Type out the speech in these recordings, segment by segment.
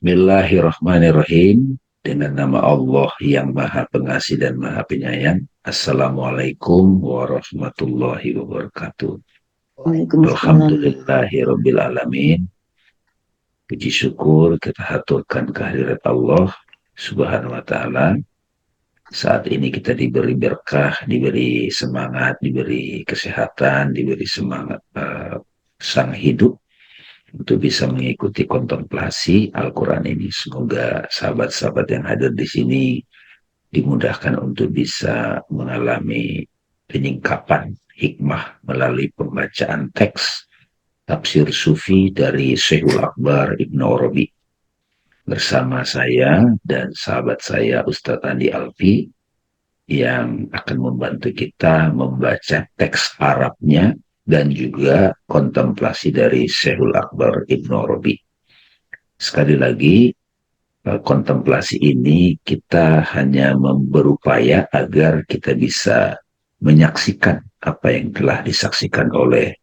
Bismillahirrahmanirrahim. Dengan nama Allah yang Maha Pengasih dan Maha Penyayang. Assalamualaikum warahmatullahi wabarakatuh. Waalaikumsalam. Alhamdulillahirabbil alamin. Puji syukur kita haturkan kehadirat Allah Subhanahu wa taala. Saat ini kita diberi berkah, diberi semangat, diberi kesehatan, diberi semangat sang hidup untuk bisa mengikuti kontemplasi Al-Quran ini. Semoga sahabat-sahabat yang hadir di sini dimudahkan untuk bisa mengalami penyingkapan hikmah melalui pembacaan teks tafsir sufi dari Syekhul Akbar Ibnu Arabi bersama saya dan sahabat saya Ustadz Andi Alfi yang akan membantu kita membaca teks Arabnya dan juga kontemplasi dari Syekhul Akbar Ibnu Arabi. Sekali lagi, kontemplasi ini kita hanya berupaya agar kita bisa menyaksikan apa yang telah disaksikan oleh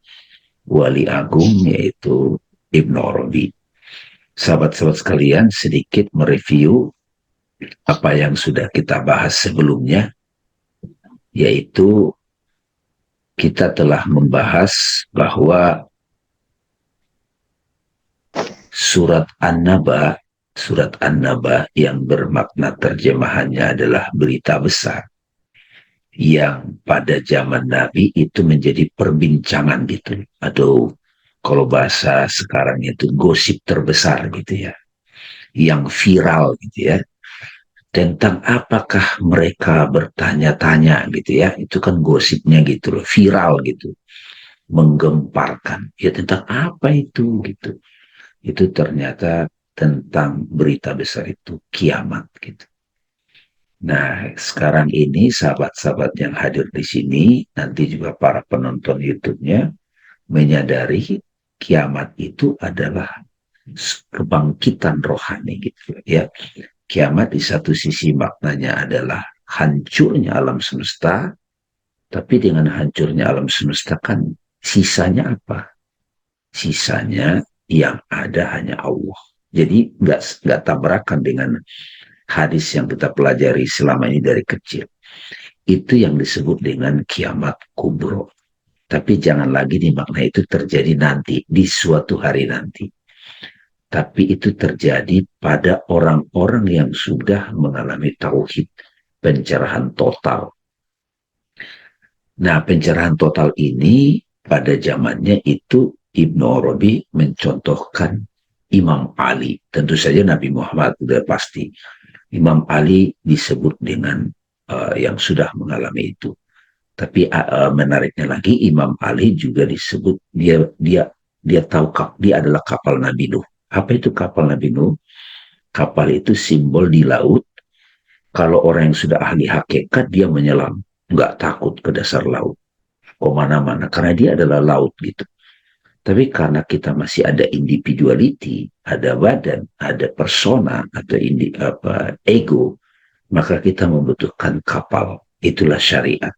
Wali Agung yaitu Ibnu Arabi. Sahabat-sahabat sekalian, sedikit mereview apa yang sudah kita bahas sebelumnya, yaitu kita telah membahas bahwa surat An-Naba yang bermakna terjemahannya adalah berita besar, yang pada zaman Nabi itu menjadi perbincangan gitu, atau kalau bahasa sekarang itu gosip terbesar gitu ya, yang viral gitu ya, tentang apakah mereka bertanya-tanya gitu ya, itu kan gosipnya gitu loh, viral gitu, menggemparkan ya, tentang apa itu gitu. Itu ternyata tentang berita besar itu kiamat gitu. Nah, sekarang ini sahabat-sahabat yang hadir di sini, nanti juga para penonton YouTube-nya, menyadari kiamat itu adalah kebangkitan rohani gitu ya. Kiamat di satu sisi maknanya adalah hancurnya alam semesta, tapi dengan hancurnya alam semesta kan sisanya apa? Sisanya yang ada hanya Allah. Jadi nggak tabrakan dengan hadis yang kita pelajari selama ini dari kecil. Itu yang disebut dengan kiamat kubro. Tapi jangan lagi dimakna itu terjadi nanti, di suatu hari nanti. Tapi itu terjadi pada orang-orang yang sudah mengalami tauhid, pencerahan total. Nah, pencerahan total ini pada zamannya itu Ibnu Arabi mencontohkan Imam Ali. Tentu saja Nabi Muhammad sudah pasti. Imam Ali disebut dengan yang sudah mengalami itu. Tapi menariknya lagi, Imam Ali juga disebut dia tahu dia adalah kapal Nabi Nuh. Apa itu kapal Nabi Nuh? Kapal itu simbol di laut. Kalau orang yang sudah ahli hakikat, dia menyelam, nggak takut ke dasar laut, kemana-mana, karena dia adalah laut gitu. Tapi karena kita masih ada individuality, ada badan, ada persona, atau ego, maka kita membutuhkan kapal. Itulah syariat.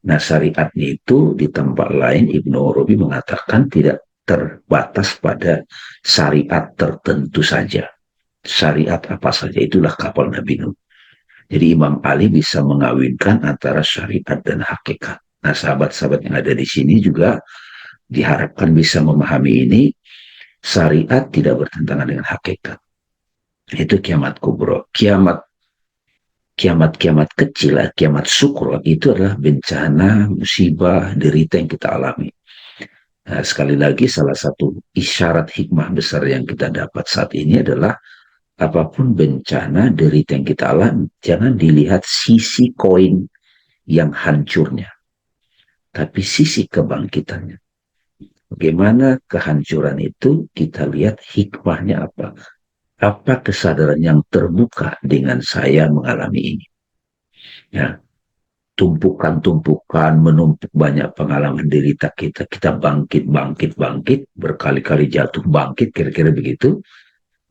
Nah, syariatnya itu di tempat lain Ibnu Arabi mengatakan tidak terbatas pada syariat tertentu saja. Syariat apa saja, itulah kapal Nabi Nuh. Jadi Imam Ali bisa mengawinkan antara syariat dan hakikat. Nah, sahabat-sahabat yang ada di sini juga diharapkan bisa memahami ini. Syariat tidak bertentangan dengan hakikat. Itu kiamat kubro. Kiamat kecil, kiamat sukro, itu adalah bencana, musibah, derita yang kita alami. Nah, sekali lagi, salah satu isyarat hikmah besar yang kita dapat saat ini adalah apapun bencana, derita yang kita alami, jangan dilihat sisi koin yang hancurnya, tapi sisi kebangkitannya. Bagaimana kehancuran itu, kita lihat hikmahnya apa. Apa kesadaran yang terbuka dengan saya mengalami ini. Ya, tumpukan-tumpukan, menumpuk banyak pengalaman derita kita. Kita bangkit, berkali-kali jatuh bangkit, kira-kira begitu.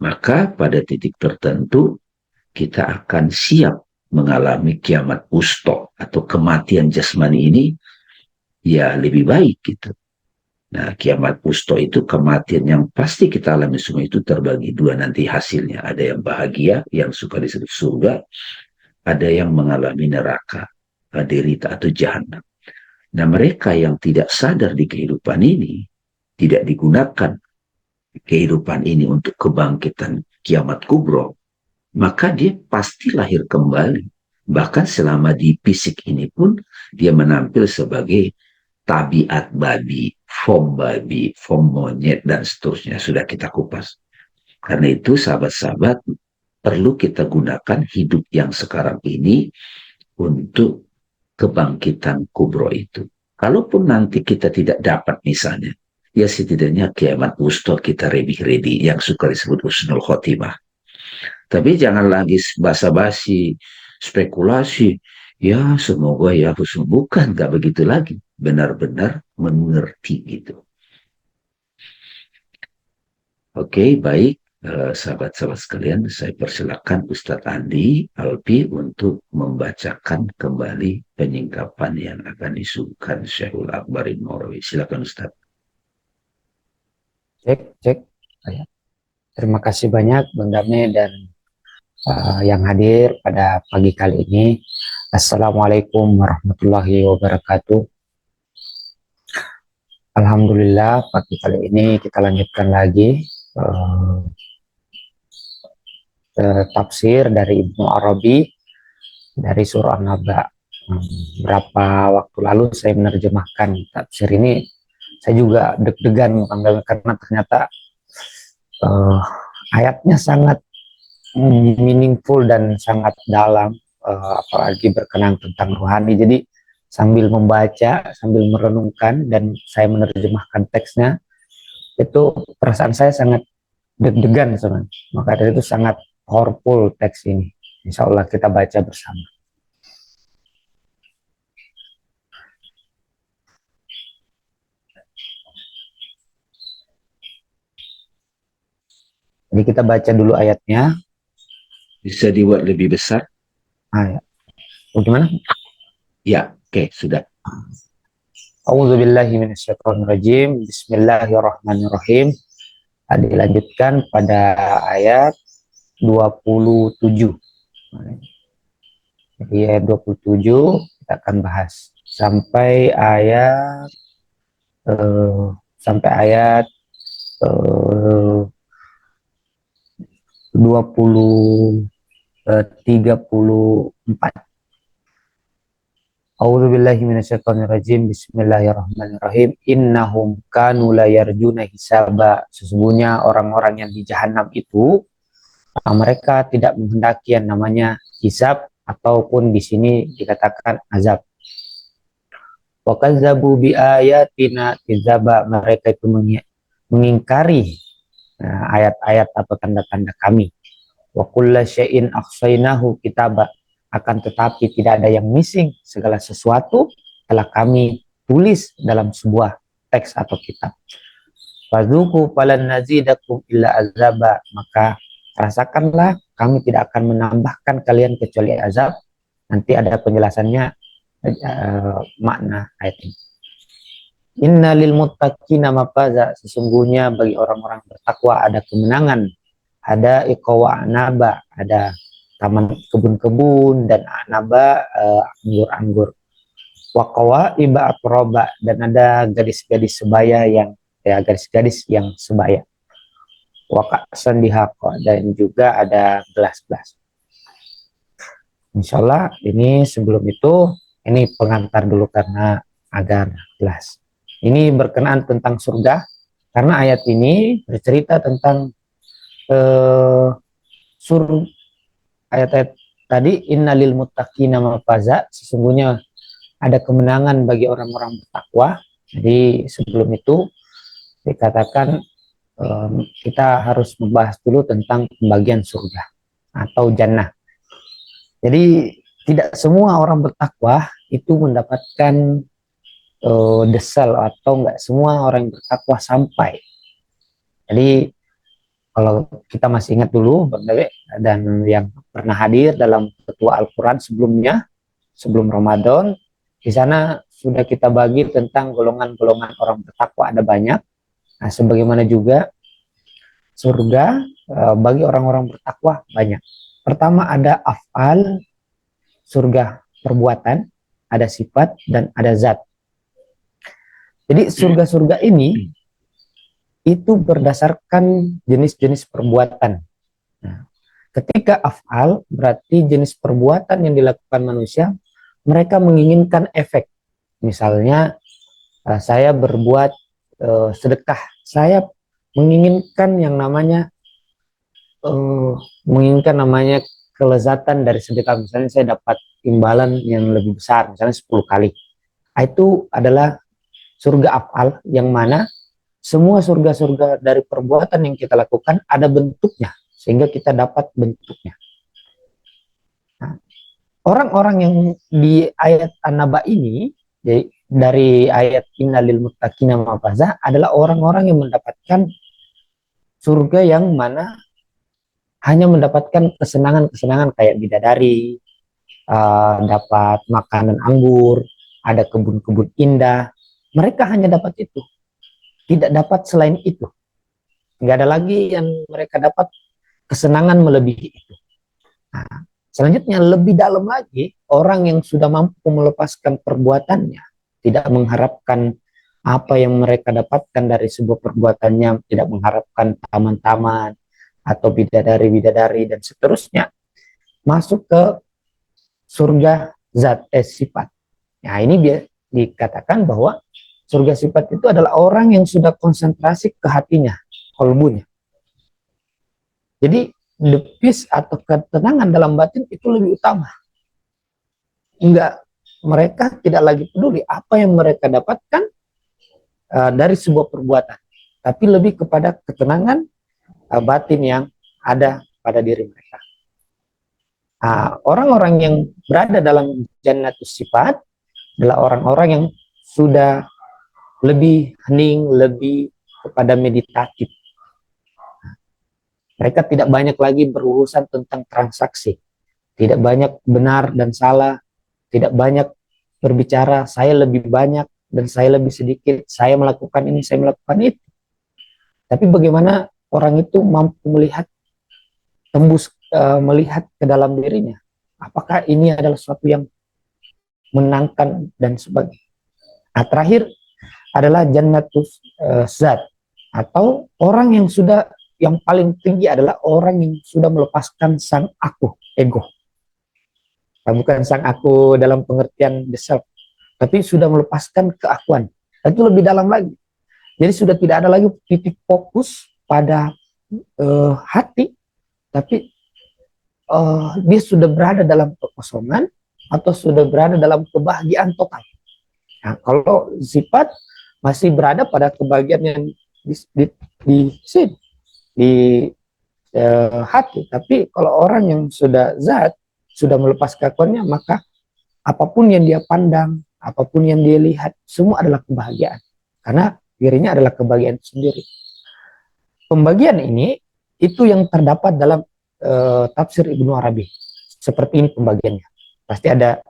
Maka pada titik tertentu, kita akan siap mengalami kiamat wusto atau kematian jasmani ini, ya lebih baik gitu. Nah, kiamat wusta itu kematian yang pasti kita alami semua itu terbagi dua nanti hasilnya. Ada yang bahagia, yang suka disebut surga, ada yang mengalami neraka, derita atau jahanam. Nah, mereka yang tidak sadar di kehidupan ini, tidak digunakan kehidupan ini untuk kebangkitan kiamat kubro, maka dia pasti lahir kembali. Bahkan selama di fisik ini pun dia menampil sebagai tabiat babi, form monyet, dan seterusnya. Sudah kita kupas. Karena itu sahabat-sahabat, perlu kita gunakan hidup yang sekarang ini untuk kebangkitan kubro itu. Kalaupun nanti kita tidak dapat misalnya, ya setidaknya kiamat wusta kita ready, yang suka disebut husnul khotimah. Tapi jangan lagi basa-basi, spekulasi, ya semoga ya husnul. Bukan, gak begitu lagi. Benar-benar mengerti gitu. Oke, baik. Sahabat-sahabat sekalian, saya persilakan Ustadz Andi Alpi untuk membacakan kembali penyingkapan yang akan disuguhkan Syekhul Akbar Maurawi. Silakan Ustadz. Cek. Terima kasih banyak Bang Dame dan yang hadir pada pagi kali ini. Assalamualaikum warahmatullahi wabarakatuh. Alhamdulillah, pagi kali ini kita lanjutkan lagi tafsir dari Ibnu Arabi dari surah An-Naba. Berapa waktu lalu saya menerjemahkan tafsir ini, saya juga deg-degan karena ternyata ayatnya sangat meaningful dan sangat dalam, apalagi berkenaan tentang rohani. Jadi sambil membaca, sambil merenungkan, dan saya menerjemahkan teksnya, itu perasaan saya sangat deg-degan sebenarnya. Maka dari itu sangat powerful teks ini. Insya Allah kita baca bersama. Jadi kita baca dulu ayatnya. Bisa dibuat lebih besar? Ya. Bagaimana? Ya, oke, sudah. A'udzubillahi minasyaitonirrajim. Bismillahirrahmanirrahim. Dilanjutkan pada ayat 27. Jadi ayat 27 kita akan bahas sampai ayat 34. A'udzubillahi minasyaitonirrajim. Bismillahirrahmanirrahim. Innahum kanu la yarjuna hisaba. Sesungguhnya orang-orang yang di jahanam itu mereka tidak menghendaki yang namanya hisab, ataupun di sini dikatakan azab. Wa kazzabu bi ayatina kizaba. Mereka itu mengingkari ayat-ayat atau tanda-tanda kami. Wa kulla syai'in ahsainahu kitaba. Akan tetapi tidak ada yang missing, segala sesuatu telah kami tulis dalam sebuah teks atau kitab. Fadzuqu falan nazidakum illa azaba. Maka rasakanlah, kami tidak akan menambahkan kalian kecuali azab. Nanti ada penjelasannya makna ayat ini. Inna lil muttaqina mafaza. Sesungguhnya bagi orang-orang bertakwa ada kemenangan, ada iqwa anaba, ada taman kebun-kebun, dan anaba anggur-anggur. Waqawa iba atroba, dan ada gadis-gadis sebaya yang gadis-gadis yang sebaya. Waqasan dihaqa, dan juga ada gelas-gelas. Insyaallah ini sebelum itu ini pengantar dulu karena agar jelas. Ini berkenaan tentang surga, karena ayat ini bercerita tentang ayat-ayat tadi, innalil muttaqina mafaza, sesungguhnya ada kemenangan bagi orang-orang bertakwa. Jadi sebelum itu dikatakan kita harus membahas dulu tentang pembagian surga atau jannah. Jadi tidak semua orang bertakwa itu mendapatkan desal, atau enggak semua orang yang bertakwa sampai. Jadi kalau kita masih ingat dulu Bang Dewe dan yang pernah hadir dalam ketua Al-Quran sebelumnya, sebelum Ramadan, di sana sudah kita bagi tentang golongan-golongan orang bertakwa ada banyak. Nah, sebagaimana juga surga bagi orang-orang bertakwa banyak. Pertama ada af'al, surga perbuatan, ada sifat dan ada zat. Jadi surga-surga ini itu berdasarkan jenis-jenis perbuatan. Nah, ketika af'al berarti jenis perbuatan yang dilakukan manusia, mereka menginginkan efek. Misalnya saya berbuat sedekah, saya menginginkan yang namanya kelezatan dari sedekah. Misalnya saya dapat imbalan yang lebih besar, misalnya 10 kali. Itu adalah surga af'al, yang mana semua surga-surga dari perbuatan yang kita lakukan ada bentuknya, sehingga kita dapat bentuknya. Nah, orang-orang yang di ayat An-Naba ini, dari ayat innalil muttaqina mafaza, adalah orang-orang yang mendapatkan surga yang mana hanya mendapatkan kesenangan-kesenangan kayak bidadari, dapat makanan anggur, ada kebun-kebun indah. Mereka hanya dapat itu, tidak dapat selain itu. Nggak ada lagi yang mereka dapat kesenangan melebihi itu. Nah, selanjutnya lebih dalam lagi, orang yang sudah mampu melepaskan perbuatannya, tidak mengharapkan apa yang mereka dapatkan dari sebuah perbuatannya, tidak mengharapkan taman-taman atau bidadari-bidadari dan seterusnya, masuk ke surga zat sifat. Nah, ini dikatakan bahwa surga sifat itu adalah orang yang sudah konsentrasi ke hatinya, kolbunya. Jadi the peace atau ketenangan dalam batin itu lebih utama. Mereka tidak lagi peduli apa yang mereka dapatkan dari sebuah perbuatan, tapi lebih kepada ketenangan batin yang ada pada diri mereka. Orang-orang yang berada dalam jannatus sifat adalah orang-orang yang sudah lebih hening, lebih kepada meditatif. Mereka tidak banyak lagi berurusan tentang transaksi, tidak banyak benar dan salah, tidak banyak berbicara saya lebih banyak dan saya lebih sedikit, saya melakukan ini, saya melakukan itu. Tapi bagaimana orang itu mampu melihat, melihat ke dalam dirinya, apakah ini adalah sesuatu yang menangkan dan sebagainya. Terakhir adalah jannatus zat, atau orang yang sudah, yang paling tinggi adalah orang yang sudah melepaskan sang aku, ego. Bukan sang aku dalam pengertian the self, tapi sudah melepaskan keakuan. Itu lebih dalam lagi. Jadi sudah tidak ada lagi titik fokus pada hati, tapi dia sudah berada dalam kekosongan atau sudah berada dalam kebahagiaan total. Nah, kalau sifat masih berada pada kebahagiaan yang di hati, tapi kalau orang yang sudah zat, sudah melepas keakuannya, maka apapun yang dia pandang, apapun yang dia lihat, semua adalah kebahagiaan, karena dirinya adalah kebahagiaan sendiri. Pembagian ini itu yang terdapat dalam tafsir Ibnu Arabi. Seperti ini pembagiannya. Pasti ada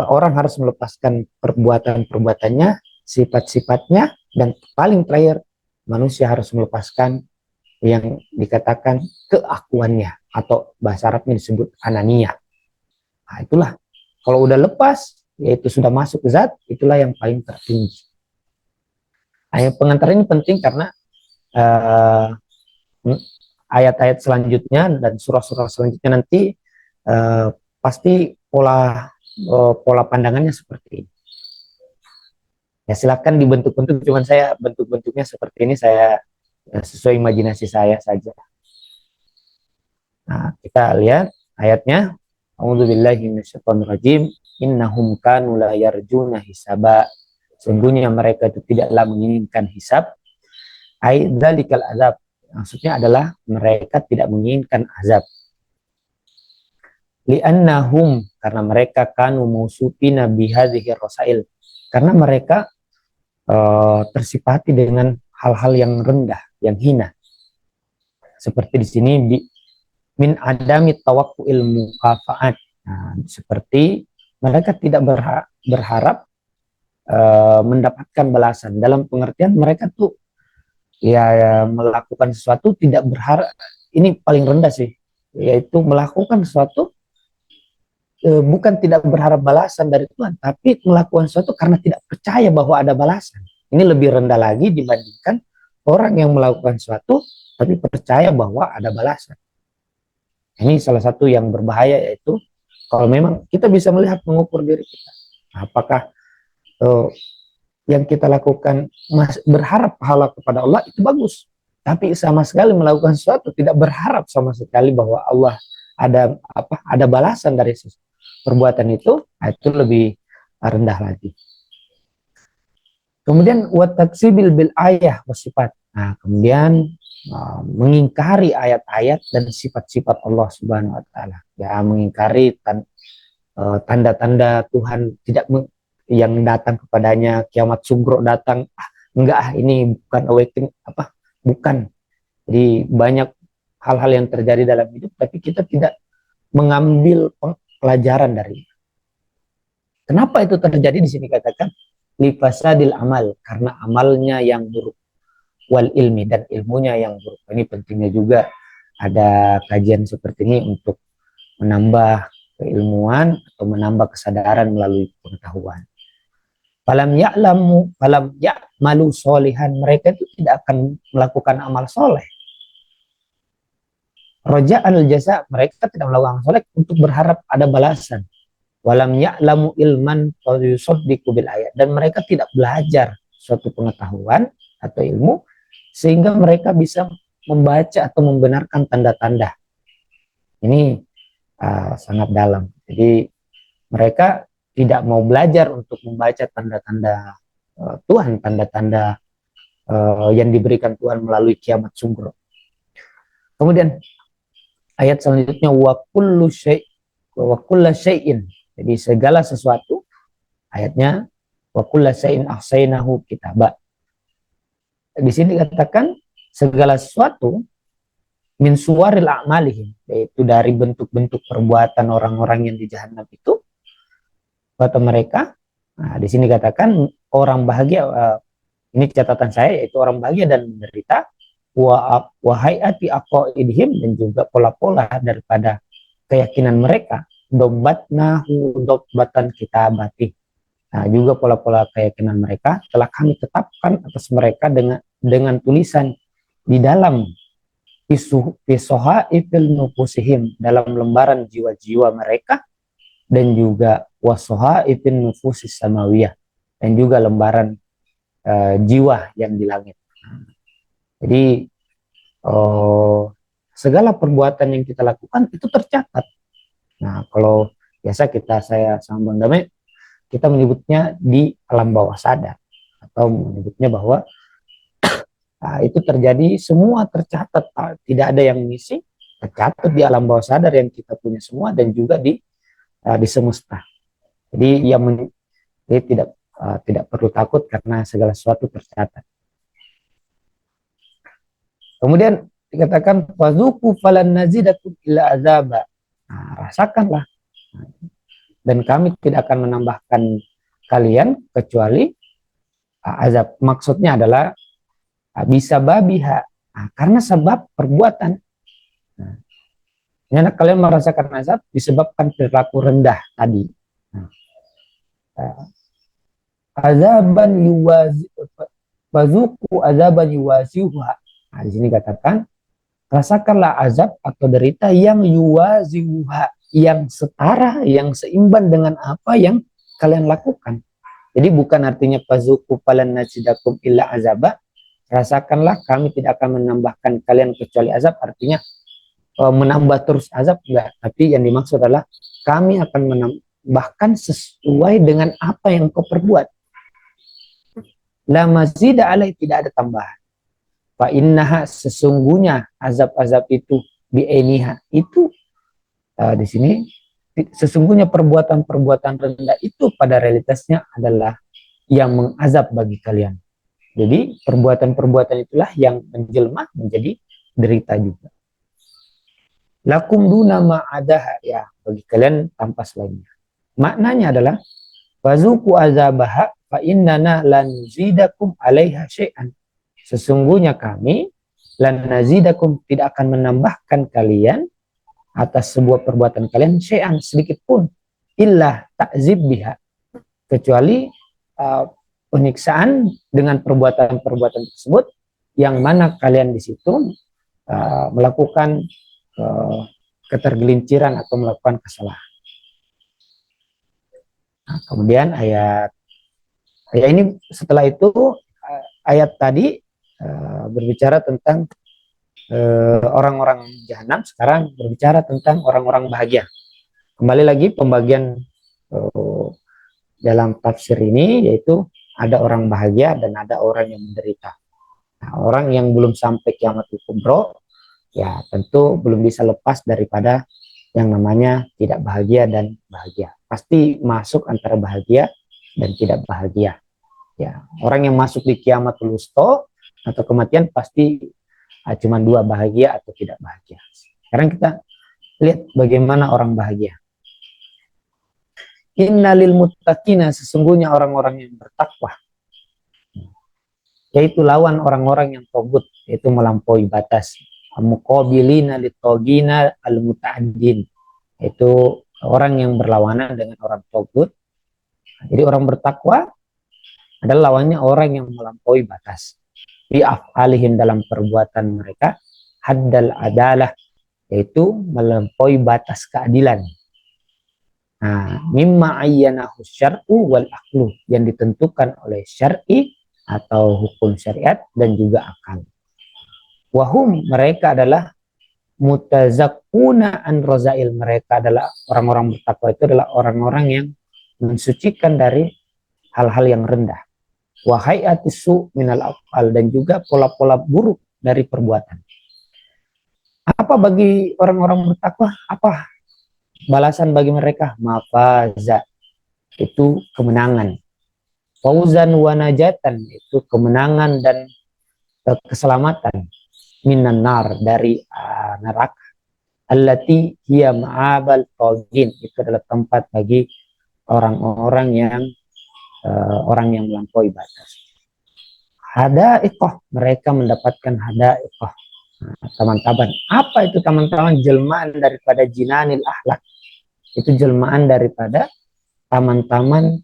orang harus melepaskan perbuatan-perbuatannya, sifat-sifatnya, dan paling terakhir manusia harus melepaskan yang dikatakan keakuannya, atau bahasa Arabnya disebut anania. Nah, itulah kalau udah lepas, yaitu sudah masuk ke zat, itulah yang paling tertinggi. Ayat pengantar ini penting karena ayat-ayat selanjutnya dan surah-surah selanjutnya nanti pasti pola pandangannya seperti ini. Ya silakan dibentuk-bentuk, cuman saya bentuk-bentuknya seperti ini, saya sesuai imajinasi saya saja. Nah, kita lihat ayatnya. A'udzubillahi minasyaitonirrajim. Innahum kanu la yarjuna hisaba. Sungguhnya mereka itu tidaklah menginginkan hisab. Ai dzalikal azab. Maksudnya adalah mereka tidak menginginkan azab. Li'annahum, karena mereka kanu mausufina bihadhihi rasail. Karena mereka tersifati dengan hal-hal yang rendah, yang hina. Seperti di sini min adami tawakkuil mukafaat. Nah, seperti mereka tidak berharap mendapatkan balasan. Dalam pengertian mereka tuh ya melakukan sesuatu tidak berharap, ini paling rendah sih, yaitu melakukan sesuatu bukan tidak berharap balasan dari Tuhan, tapi melakukan sesuatu karena tidak percaya bahwa ada balasan. Ini lebih rendah lagi dibandingkan orang yang melakukan sesuatu tapi percaya bahwa ada balasan. Ini salah satu yang berbahaya, yaitu kalau memang kita bisa melihat mengukur diri kita, apakah yang kita lakukan berharap pahala kepada Allah, itu bagus. Tapi sama sekali melakukan sesuatu tidak berharap sama sekali bahwa Allah ada balasan dari perbuatan itu lebih rendah lagi. Kemudian wataksibil bil ayah wasifat. Nah, kemudian mengingkari ayat-ayat dan sifat-sifat Allah Subhanahu wa taala. Ya, mengingkari tanda-tanda Tuhan yang datang kepadanya, kiamat sugro datang. Enggak, ini bukan awakening bukan. Jadi banyak hal-hal yang terjadi dalam hidup tapi kita tidak mengambil pelajaran dari. Kenapa itu terjadi? Di sini katakan lifasadil amal, karena amalnya yang buruk, wal ilmi, dan ilmunya yang buruk. Ini pentingnya juga ada kajian seperti ini untuk menambah keilmuan atau menambah kesadaran melalui pengetahuan. Falam ya'malu solihan, mereka itu tidak akan melakukan amal soleh. Roja'an al-jasa, mereka tidak melakukan amal soleh untuk berharap ada balasan. Walam ya'lamu ilman yusaddiqu bil ayat, dan mereka tidak belajar suatu pengetahuan atau ilmu sehingga mereka bisa membaca atau membenarkan tanda-tanda. Ini sangat dalam. Jadi mereka tidak mau belajar untuk membaca tanda-tanda Tuhan, tanda-tanda yang diberikan Tuhan melalui kiamat sugro. Kemudian ayat selanjutnya wa kullu syai'in. Jadi segala sesuatu, ayatnya wa kullu syai'in ahsainahu kitaba. Di sini dikatakan segala sesuatu min suwaril a'malihim, yaitu dari bentuk-bentuk perbuatan orang-orang yang di jahanam itu kata mereka. Nah, di sini katakan orang bahagia, ini catatan saya, yaitu orang bahagia dan menderita, wa hayati aqaidihim, dan juga pola-pola daripada keyakinan mereka, dobbatan kitabati. Nah, juga pola-pola keyakinan mereka telah kami tetapkan atas mereka dengan tulisan di dalam fisohaifil nufusihim, dalam lembaran jiwa-jiwa mereka, dan juga wasohaifin nufusis samawiyah, dan juga lembaran jiwa yang di langit. Jadi segala perbuatan yang kita lakukan itu tercatat. Nah, kalau biasa saya sama Bang Damai, kita menyebutnya di alam bawah sadar, atau menyebutnya bahwa itu terjadi, semua tercatat, tidak ada yang misi, tercatat di alam bawah sadar yang kita punya semua, dan juga di semesta. Jadi dia tidak perlu takut karena segala sesuatu tercatat. Kemudian dikatakan fazuku falan nazidakum illa azaba. Nah, rasakanlah, dan kami tidak akan menambahkan kalian kecuali azab. Maksudnya adalah bisa babiha, karena sebab perbuatan. Nah, kalian merasakan azab disebabkan perilaku rendah tadi. Azaban fazuku azaban yuwaziha. Nah, di sini katakan rasakanlah azab atau derita yang yuwaziha, yang setara, yang seimbang dengan apa yang kalian lakukan. Jadi bukan artinya fazuku falan nazidakum illa azaba, rasakanlah kami tidak akan menambahkan kalian kecuali azab, artinya menambah terus azab, enggak. Tapi yang dimaksud adalah kami akan menambahkan sesuai dengan apa yang kau perbuat. La mazida alai, tidak ada tambahan. Fa innaha, sesungguhnya azab-azab itu bi'ainiha, itu di sini sesungguhnya perbuatan-perbuatan rendah itu pada realitasnya adalah yang mengazab bagi kalian. Jadi perbuatan-perbuatan itulah yang menjelma menjadi derita juga. Lakum duna ma'adaha, ya, bagi kalian tanpa selainnya. Maknanya adalah wazuku azabaha fa innana lan zidakum 'alaiha syai'an. Sesungguhnya kami lan nazidakum tidak akan menambahkan kalian atas sebuah perbuatan kalian syai'an sedikit pun illa ta'zib biha, kecuali penyiksaan dengan perbuatan-perbuatan tersebut yang mana kalian di situ melakukan ketergelinciran atau melakukan kesalahan. Nah, kemudian ayat ini setelah itu ayat tadi berbicara tentang orang-orang jahanam, sekarang berbicara tentang orang-orang bahagia. Kembali lagi pembagian dalam tafsir ini, yaitu ada orang bahagia dan ada orang yang menderita. Nah, orang yang belum sampai kiamatul kubro ya tentu belum bisa lepas daripada yang namanya tidak bahagia dan bahagia. Pasti masuk antara bahagia dan tidak bahagia. Ya, orang yang masuk di kiamatul wusta atau kematian pasti cuma dua, bahagia atau tidak bahagia. Sekarang kita lihat bagaimana orang bahagia. Innalil muttaqina, sesungguhnya orang-orang yang bertakwa, yaitu lawan orang-orang yang togut, yaitu melampaui batas. Muqabilina litogina al-muta'addin, yaitu orang yang berlawanan dengan orang togut. Jadi orang bertakwa adalah lawannya orang yang melampaui batas. Fi af'alihim, dalam perbuatan mereka, haddal adalah, yaitu melampaui batas keadilan. Nah, mimma ayyanahu syar'u wal aqlu, yang ditentukan oleh syar'i atau hukum syariat dan juga akal. Wahum, mereka adalah mutazakkuna an rozail, mereka adalah orang-orang bertakwa itu adalah orang-orang yang mensucikan dari hal-hal yang rendah. Wahayatisu minal afal, dan juga pola-pola buruk dari perbuatan. Apa bagi orang-orang bertakwa? Apa balasan bagi mereka? Mafaza, itu kemenangan. Fauzan wa najatan, itu kemenangan dan keselamatan. Minan nar, dari neraka. Allati hiya ma'abal tagin, itu adalah tempat bagi orang-orang yang melampaui batas. Hadaiqah, mereka mendapatkan hadaiqah, taman-taman. Apa itu taman-taman? Jelmaan daripada jinanil ahlak, itu jelmaan daripada taman-taman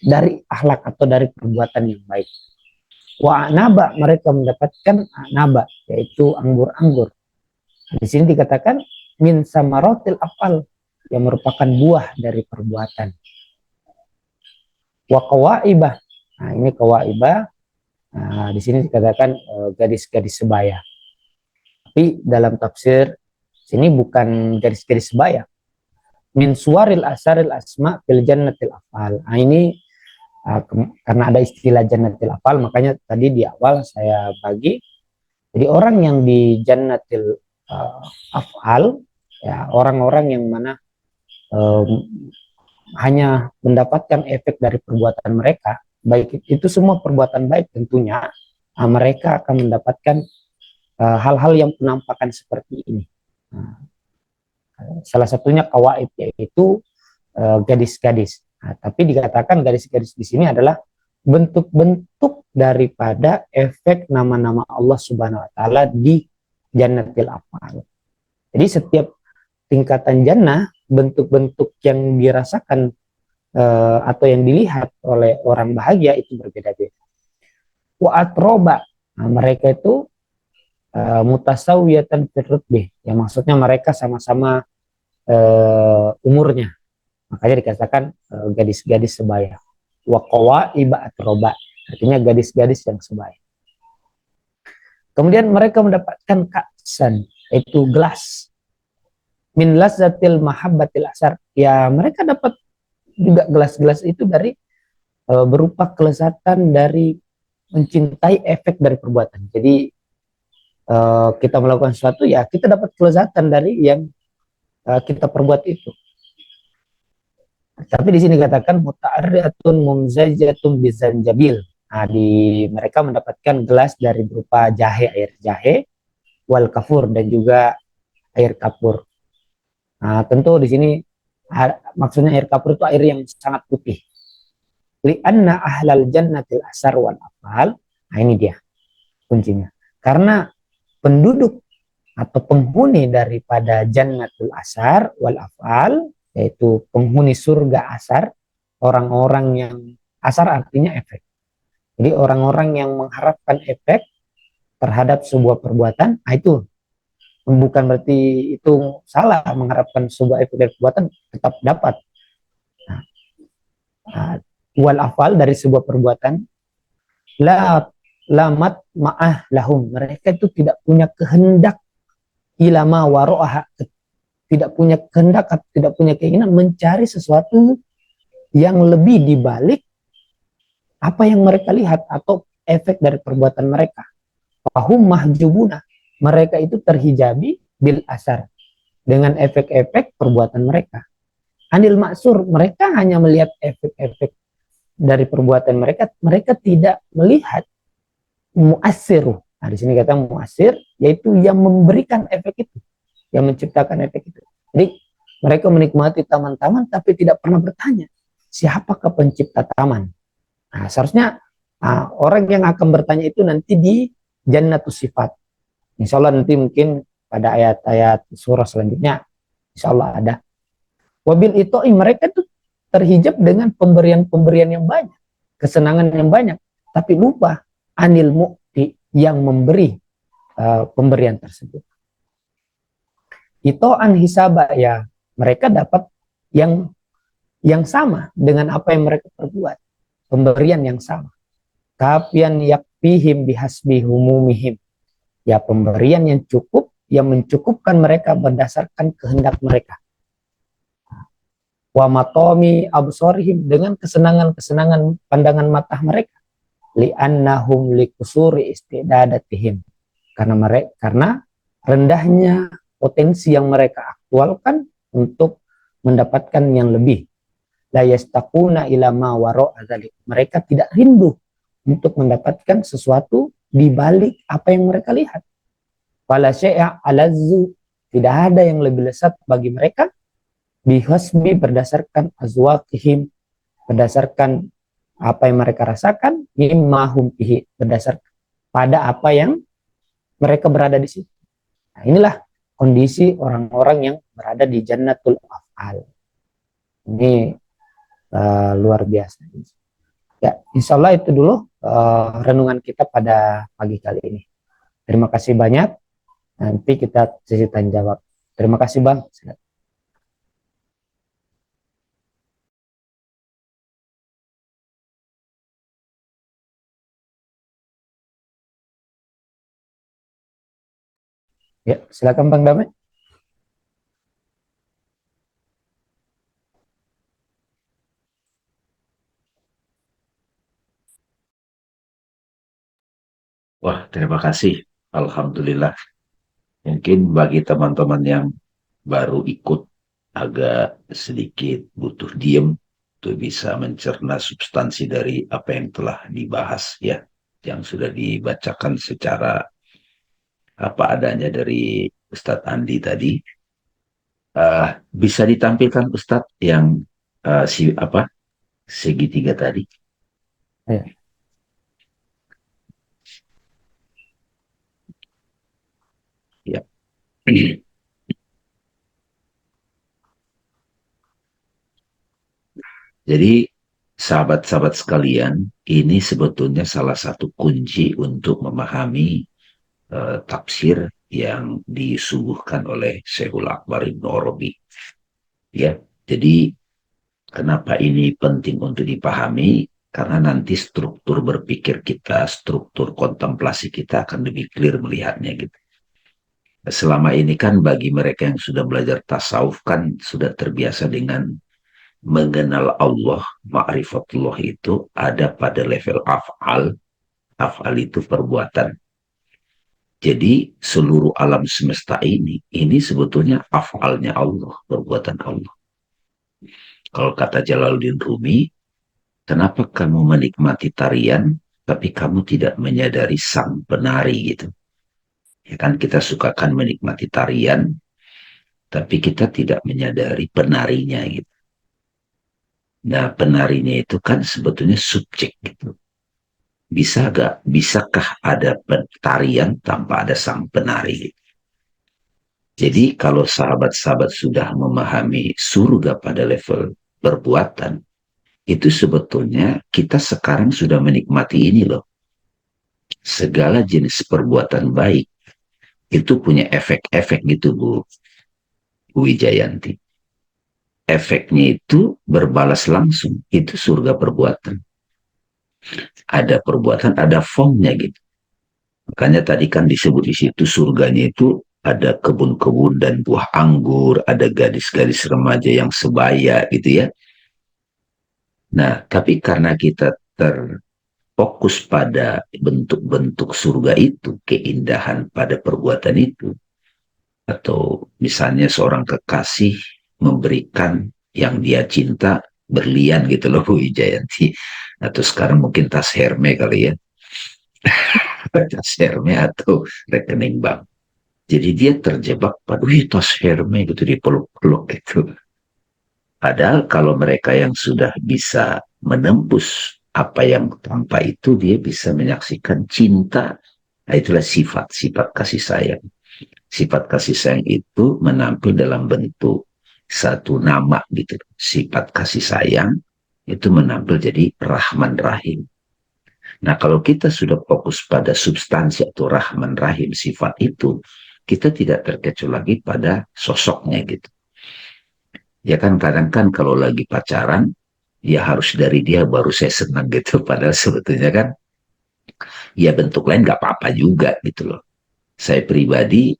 dari akhlak atau dari perbuatan yang baik. Wa anaba, mereka mendapatkan anaba, yaitu anggur-anggur. Di sini dikatakan min samarotil afal, yang merupakan buah dari perbuatan. Wa qawaibah, nah ini qawaibah, di sini dikatakan gadis-gadis sebaya. Tapi dalam tafsir sini bukan gadis-gadis sebaya. Min suwaril asaril asma fil jannatil afal. Nah ini karena ada istilah jannatil afal, makanya tadi di awal saya bagi. Jadi orang yang di jannatil afal, ya orang-orang yang mana hanya mendapatkan efek dari perbuatan mereka, baik itu semua perbuatan baik tentunya, mereka akan mendapatkan hal-hal yang penampakan seperti ini. Salah satunya kawaib, yaitu gadis-gadis. Nah, tapi dikatakan gadis-gadis di sini adalah bentuk-bentuk daripada efek nama-nama Allah Subhanahu wa taala di Jannatil Afal. Jadi setiap tingkatan jannah, bentuk-bentuk yang dirasakan atau yang dilihat oleh orang bahagia itu berbeda-beda. Wa atroba, nah, mereka itu mutasawiyatan firrutbih, yang maksudnya mereka sama-sama umurnya. Makanya dikatakan gadis-gadis sebaya. Wa qawaiba atroba, artinya gadis-gadis yang sebaya. Kemudian mereka mendapatkan ka'san, yaitu gelas. Min lazzatil mahabbatil asar, ya mereka dapat juga gelas-gelas itu dari berupa kelezatan dari mencintai efek dari perbuatan. Jadi kita melakukan sesuatu, ya kita dapat kelezatan dari yang kita perbuat itu. Tapi di sini katakan muta'arriatun mumzajatun bizanjabil. Nah, mereka mendapatkan gelas dari berupa jahe, air jahe, wal kafur, dan juga air kapur. Nah, tentu di sini Maksudnya air kapur itu air yang sangat putih. Li'anna ahlal jannatil asar wal afal. Nah ini dia kuncinya. Karena penduduk atau penghuni daripada jannatul asar wal afal, yaitu penghuni surga asar, orang-orang yang asar artinya efek. Jadi orang-orang yang mengharapkan efek terhadap sebuah perbuatan, itu bukan berarti itu salah, mengharapkan sebuah efek dari perbuatan tetap dapat. Nah, wal afal dari sebuah perbuatan, la lamat ma'ah lahum, mereka itu tidak punya kehendak ilama waro'ah, tidak punya kehendak, tidak punya keinginan mencari sesuatu yang lebih dibalik apa yang mereka lihat atau efek dari perbuatan mereka. Fahum mahjubuna, mereka itu terhijabi bil asar, dengan efek-efek perbuatan mereka. Anil maksur, mereka hanya melihat efek-efek dari perbuatan mereka, mereka tidak melihat muasiru. Nah, di sini kata muasir, yaitu yang memberikan efek itu, yang menciptakan efek itu. Jadi mereka menikmati taman-taman tapi tidak pernah bertanya, siapakah pencipta taman? Nah, seharusnya orang yang akan bertanya itu nanti di Jannatus Sifat. Insya Allah nanti mungkin pada ayat-ayat surah selanjutnya, insya Allah ada. Wabil itu mereka tuh terhijab dengan pemberian-pemberian yang banyak, kesenangan yang banyak, tapi lupa anil mu'ti, yang memberi pemberian tersebut. Itu an hisaba, ya mereka dapat yang sama dengan apa yang mereka perbuat, pemberian yang sama. Kafian yakfihim bihasbi humumihim, ya pemberian yang cukup, yang mencukupkan mereka berdasarkan kehendak mereka. Wa matomi absorihim, dengan kesenangan-kesenangan pandangan mata mereka. Li'annahum likusuri istidadatihim, karena rendahnya potensi yang mereka aktualkan untuk mendapatkan yang lebih. La yastaquna ila ma wara'a dzalik, mereka tidak rindu untuk mendapatkan sesuatu di balik apa yang mereka lihat. Fala syai'a alazzu, tidak ada yang lebih lesat bagi mereka bihasbi, berdasarkan azwaqihim, berdasarkan apa yang mereka rasakan, mimmahum bihi, berdasarkan pada apa yang mereka berada di situ. Nah, inilah kondisi orang-orang yang berada di jannatul af'al. Ini luar biasa. Ya, insya Allah itu dulu renungan kita pada pagi kali ini. Terima kasih banyak. Nanti kita sesi tanya jawab. Terima kasih Bang. Ya, silakan Bang Damai. Wah, terima kasih. Alhamdulillah. Mungkin bagi teman-teman yang baru ikut agak sedikit butuh diem untuk bisa mencerna substansi dari apa yang telah dibahas ya, yang sudah dibacakan secara apa adanya dari Ustadz Andi tadi. Bisa ditampilkan Ustadz yang segitiga tadi. Ya. Ya. Jadi sahabat-sahabat sekalian, ini sebetulnya salah satu kunci untuk memahami tafsir yang disuguhkan oleh Syekhul Akbar Ibnu Arabi. Ya, jadi kenapa ini penting untuk dipahami? Karena nanti struktur berpikir kita, struktur kontemplasi kita akan lebih clear melihatnya gitu. Selama ini kan bagi mereka yang sudah belajar tasawuf kan sudah terbiasa dengan mengenal Allah, ma'rifatullah itu ada pada level af'al. Af'al itu perbuatan. Jadi seluruh alam semesta ini sebetulnya af'alnya Allah, perbuatan Allah. Kalau kata Jalaluddin Rumi, kenapa kamu menikmati tarian, tapi kamu tidak menyadari sang penari gitu. Ya kan kita sukakan menikmati tarian, tapi kita tidak menyadari penarinya gitu. Nah, penarinya itu kan sebetulnya subjek gitu. Bisakah ada tarian tanpa ada sang penari? Jadi kalau sahabat-sahabat sudah memahami surga pada level perbuatan, itu sebetulnya kita sekarang sudah menikmati ini loh. Segala jenis perbuatan baik itu punya efek-efek gitu Bu Wijayanti. Efeknya itu berbalas langsung, itu surga perbuatan. Ada perbuatan, ada formnya gitu. Makanya tadi kan disebut di situ surganya itu ada kebun-kebun dan buah anggur, ada gadis-gadis remaja yang sebaya gitu ya. Nah, tapi karena kita terfokus pada bentuk-bentuk surga itu, keindahan pada perbuatan itu, atau misalnya seorang kekasih memberikan yang dia cinta berlian gitu loh Bu Wijayanti, atau sekarang mungkin tas Hermes kali ya, tas Hermes atau rekening bank. Jadi dia terjebak pada tas Hermes gitu, dipeluk-peluk itu. Padahal kalau mereka yang sudah bisa menembus apa yang tanpa itu, dia bisa menyaksikan cinta. Nah, itulah sifat-sifat kasih sayang. Sifat kasih sayang itu menampil dalam bentuk satu nama gitu. Sifat kasih sayang itu menampil jadi Rahman Rahim. Nah, kalau kita sudah fokus pada substansi atau Rahman Rahim sifat itu, kita tidak terkecuali lagi pada sosoknya gitu. Ya kan kadang kan kalau lagi pacaran, ya harus dari dia baru saya senang gitu. Padahal sebetulnya kan, ya bentuk lain gak apa-apa juga gitu loh. Saya pribadi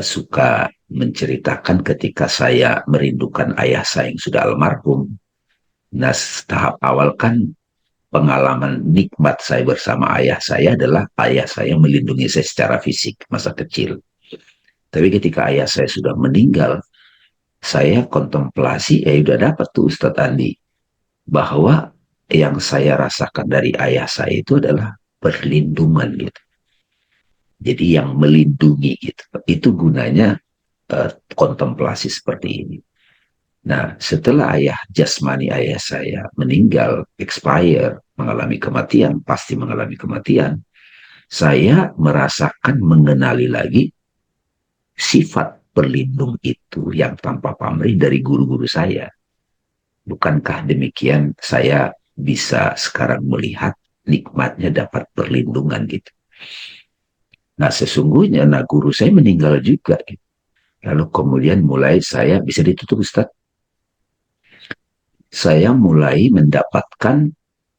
suka menceritakan ketika saya merindukan ayah saya yang sudah almarhum. Nah, tahap awal kan pengalaman nikmat saya bersama ayah saya adalah ayah saya melindungi saya secara fisik masa kecil. Tapi ketika ayah saya sudah meninggal, saya kontemplasi, udah dapat tuh Ustadz Andi, bahwa yang saya rasakan dari ayah saya itu adalah perlindungan gitu. Jadi yang melindungi gitu. Itu gunanya kontemplasi seperti ini. Nah, setelah jasmani ayah saya meninggal, expire, mengalami kematian, pasti mengalami kematian, saya merasakan mengenali lagi sifat perlindung itu yang tanpa pamrih dari guru-guru saya. Bukankah demikian saya bisa sekarang melihat nikmatnya dapat perlindungan gitu. Nah sesungguhnya guru saya meninggal juga gitu. Lalu kemudian mulai saya bisa ditutup Ustaz. Saya mulai mendapatkan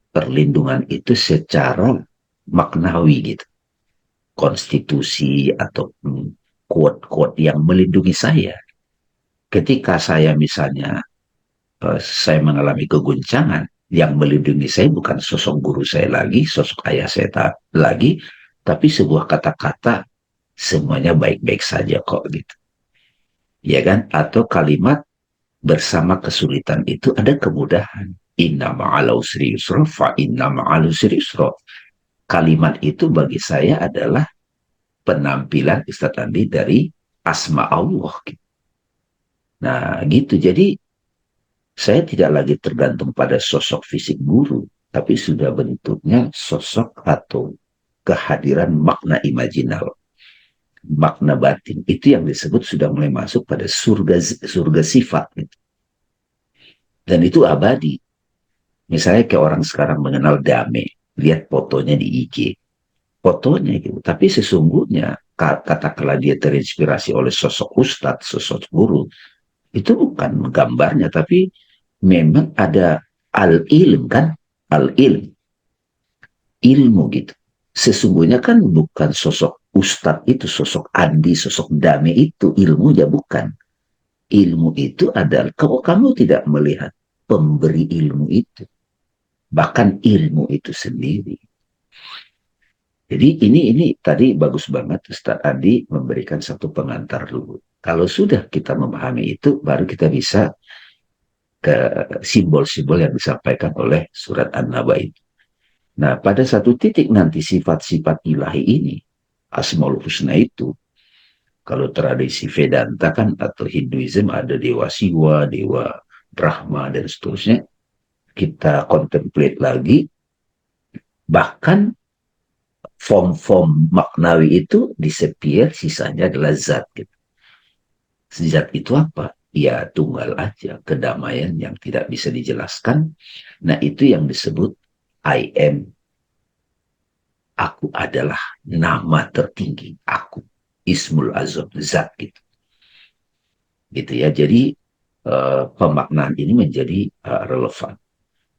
perlindungan itu secara maknawi gitu. Konstitusi atau quote-quote yang melindungi saya. Ketika saya misalnya saya mengalami keguncangan, yang melindungi saya bukan sosok guru saya lagi, sosok ayah saya lagi, tapi sebuah kata-kata semuanya baik-baik saja kok gitu. Ya kan? Atau kalimat bersama kesulitan itu ada kemudahan. Inna ma'al usri yusra fa inna ma'al usri yusra. Kalimat itu bagi saya adalah penampilan Ustaz Andi dari asma Allah. Gitu. Nah gitu, jadi saya tidak lagi tergantung pada sosok fisik guru, tapi sudah bentuknya sosok atau kehadiran makna imajinal, makna batin. Itu yang disebut sudah mulai masuk pada surga sifat. Gitu. Dan itu abadi. Misalnya kayak orang sekarang mengenal Dame, lihat fotonya di IG. Fotonya gitu. Tapi sesungguhnya, katakanlah dia terinspirasi oleh sosok ustadz, sosok guru, itu bukan gambarnya, tapi memang ada al-ilm kan, al-ilm, ilmu gitu. Sesungguhnya kan bukan sosok ustadz itu, sosok Andi, sosok Dame itu ilmunya bukan. Ilmu itu adalah, kalau kamu tidak melihat pemberi ilmu itu, bahkan ilmu itu sendiri. Jadi ini tadi bagus banget Ustadz Andi memberikan satu pengantar dulu. Kalau sudah kita memahami itu, baru kita bisa ke simbol-simbol yang disampaikan oleh surat An-Naba itu. Nah, pada satu titik nanti sifat-sifat ilahi ini, Asmaul Husna itu, Kalau tradisi Vedanta kan atau Hinduism ada dewa Siwa, dewa Brahma dan seterusnya. Kita contemplate lagi, bahkan form-form maknawi itu disappear, sisanya adalah zat gitu. Zat itu apa? Ya tunggal aja, kedamaian yang tidak bisa dijelaskan. Nah itu yang disebut I am. Aku adalah nama tertinggi, aku. Ismul Azam, zat gitu. Gitu ya, jadi pemaknaan ini menjadi relevan.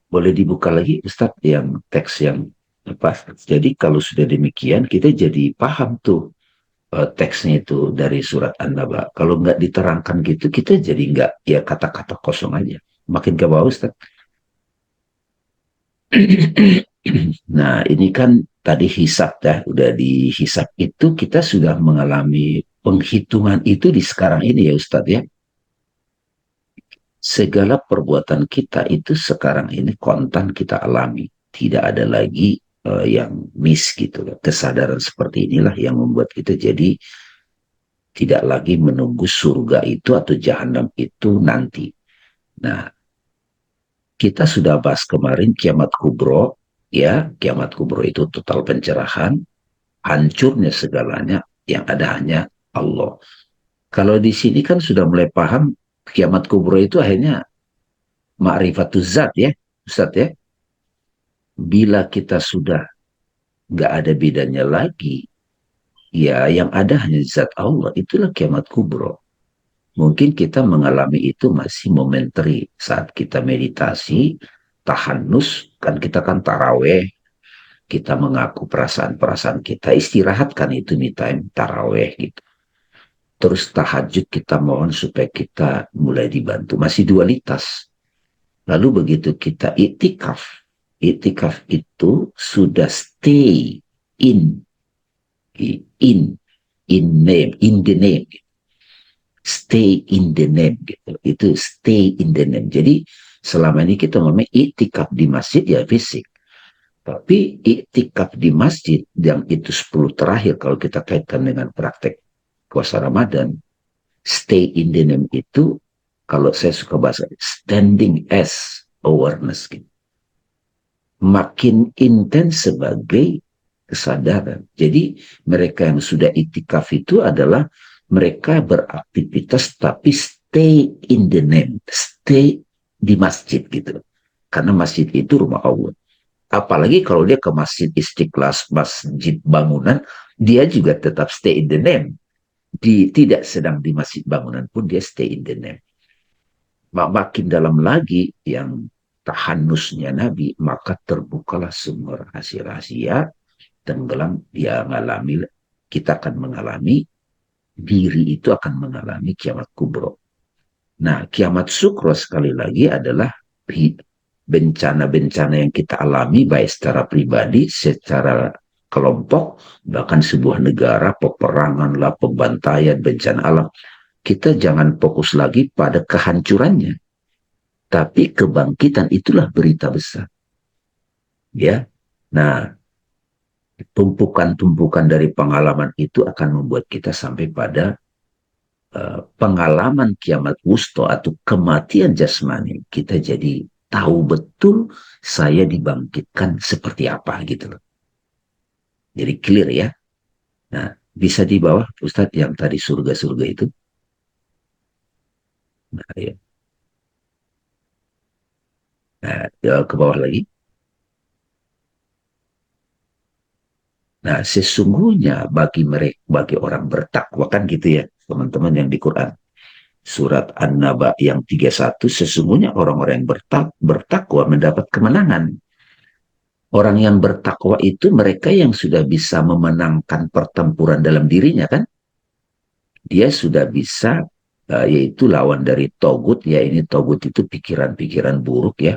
Boleh dibuka lagi Ustadz yang teks yang apa? Jadi kalau sudah demikian kita jadi paham tuh teksnya itu dari surat An-Naba. Kalau nggak diterangkan gitu kita jadi nggak, ya kata-kata kosong aja. Makin ke bawah Ustadz. Nah ini kan tadi hisab ya, udah dihisab itu kita sudah mengalami penghitungan itu di sekarang ini ya Ustadz ya. Segala perbuatan kita itu sekarang ini kontan kita alami. Tidak ada lagi yang miss gitu. Kesadaran seperti inilah yang membuat kita jadi tidak lagi menunggu surga itu atau jahanam itu nanti. Nah, kita sudah bahas kemarin kiamat kubro, ya, kiamat kubro itu total pencerahan, hancurnya segalanya, yang ada hanya Allah. Kalau di sini kan sudah mulai paham kiamat kubro itu akhirnya ma'rifatuz zat ya, Ustaz ya. Bila kita sudah nggak ada bedanya lagi, ya yang ada hanya zat Allah, itulah kiamat kubro. Mungkin kita mengalami itu masih momentary saat kita meditasi, tahanus, kan kita kan taraweh, kita mengaku perasaan-perasaan kita, istirahatkan itu me time, taraweh gitu. Terus tahajud kita mohon supaya kita mulai dibantu, masih dualitas. Lalu begitu kita iktikaf, iktikaf itu sudah stay in in name, in the name, stay in the name gitu. Itu stay in the name. Jadi selama ini kita ngomong iktikaf di masjid ya fisik, tapi iktikaf di masjid yang itu 10 terakhir kalau kita kaitkan dengan praktek puasa Ramadan, stay in the name itu kalau saya suka bahasa standing as awareness gitu. Makin intens sebagai kesadaran. Jadi mereka yang sudah iktikaf itu adalah mereka beraktivitas tapi stay in the name, stay di masjid gitu. Karena masjid itu rumah Allah. Apalagi kalau dia ke masjid Istiqlal, masjid bangunan, dia juga tetap stay in the name. Tidak sedang di masjid bangunan pun dia stay in the name. Makin dalam lagi yang tahanusnya Nabi, maka terbukalah semua rahasia-rahasia, tenggelam dia mengalami, kita akan mengalami, diri itu akan mengalami kiamat kubro. Nah, kiamat sukro sekali lagi adalah bencana-bencana yang kita alami baik secara pribadi, secara kelompok, bahkan sebuah negara, peperangan lah, pembantaian, bencana alam. Kita jangan fokus lagi pada kehancurannya, tapi kebangkitan itulah berita besar. Ya, nah tumpukan-tumpukan dari pengalaman itu akan membuat kita sampai pada pengalaman kiamat wusto atau kematian jasmani. Kita jadi tahu betul saya dibangkitkan seperti apa gitu loh. Jadi clear ya. Nah, bisa di bawah Ustadz yang tadi surga-surga itu. Nah, ya. Nah, ya, ke bawah lagi. Nah, sesungguhnya bagi mereka, bagi orang bertakwa kan gitu ya, teman-teman yang di Quran. Surat An-Naba yang 31, sesungguhnya orang-orang yang bertakwa mendapat kemenangan. Orang yang bertakwa itu mereka yang sudah bisa memenangkan pertempuran dalam dirinya kan. Dia sudah bisa, yaitu lawan dari togut, ya ini togut itu pikiran-pikiran buruk ya.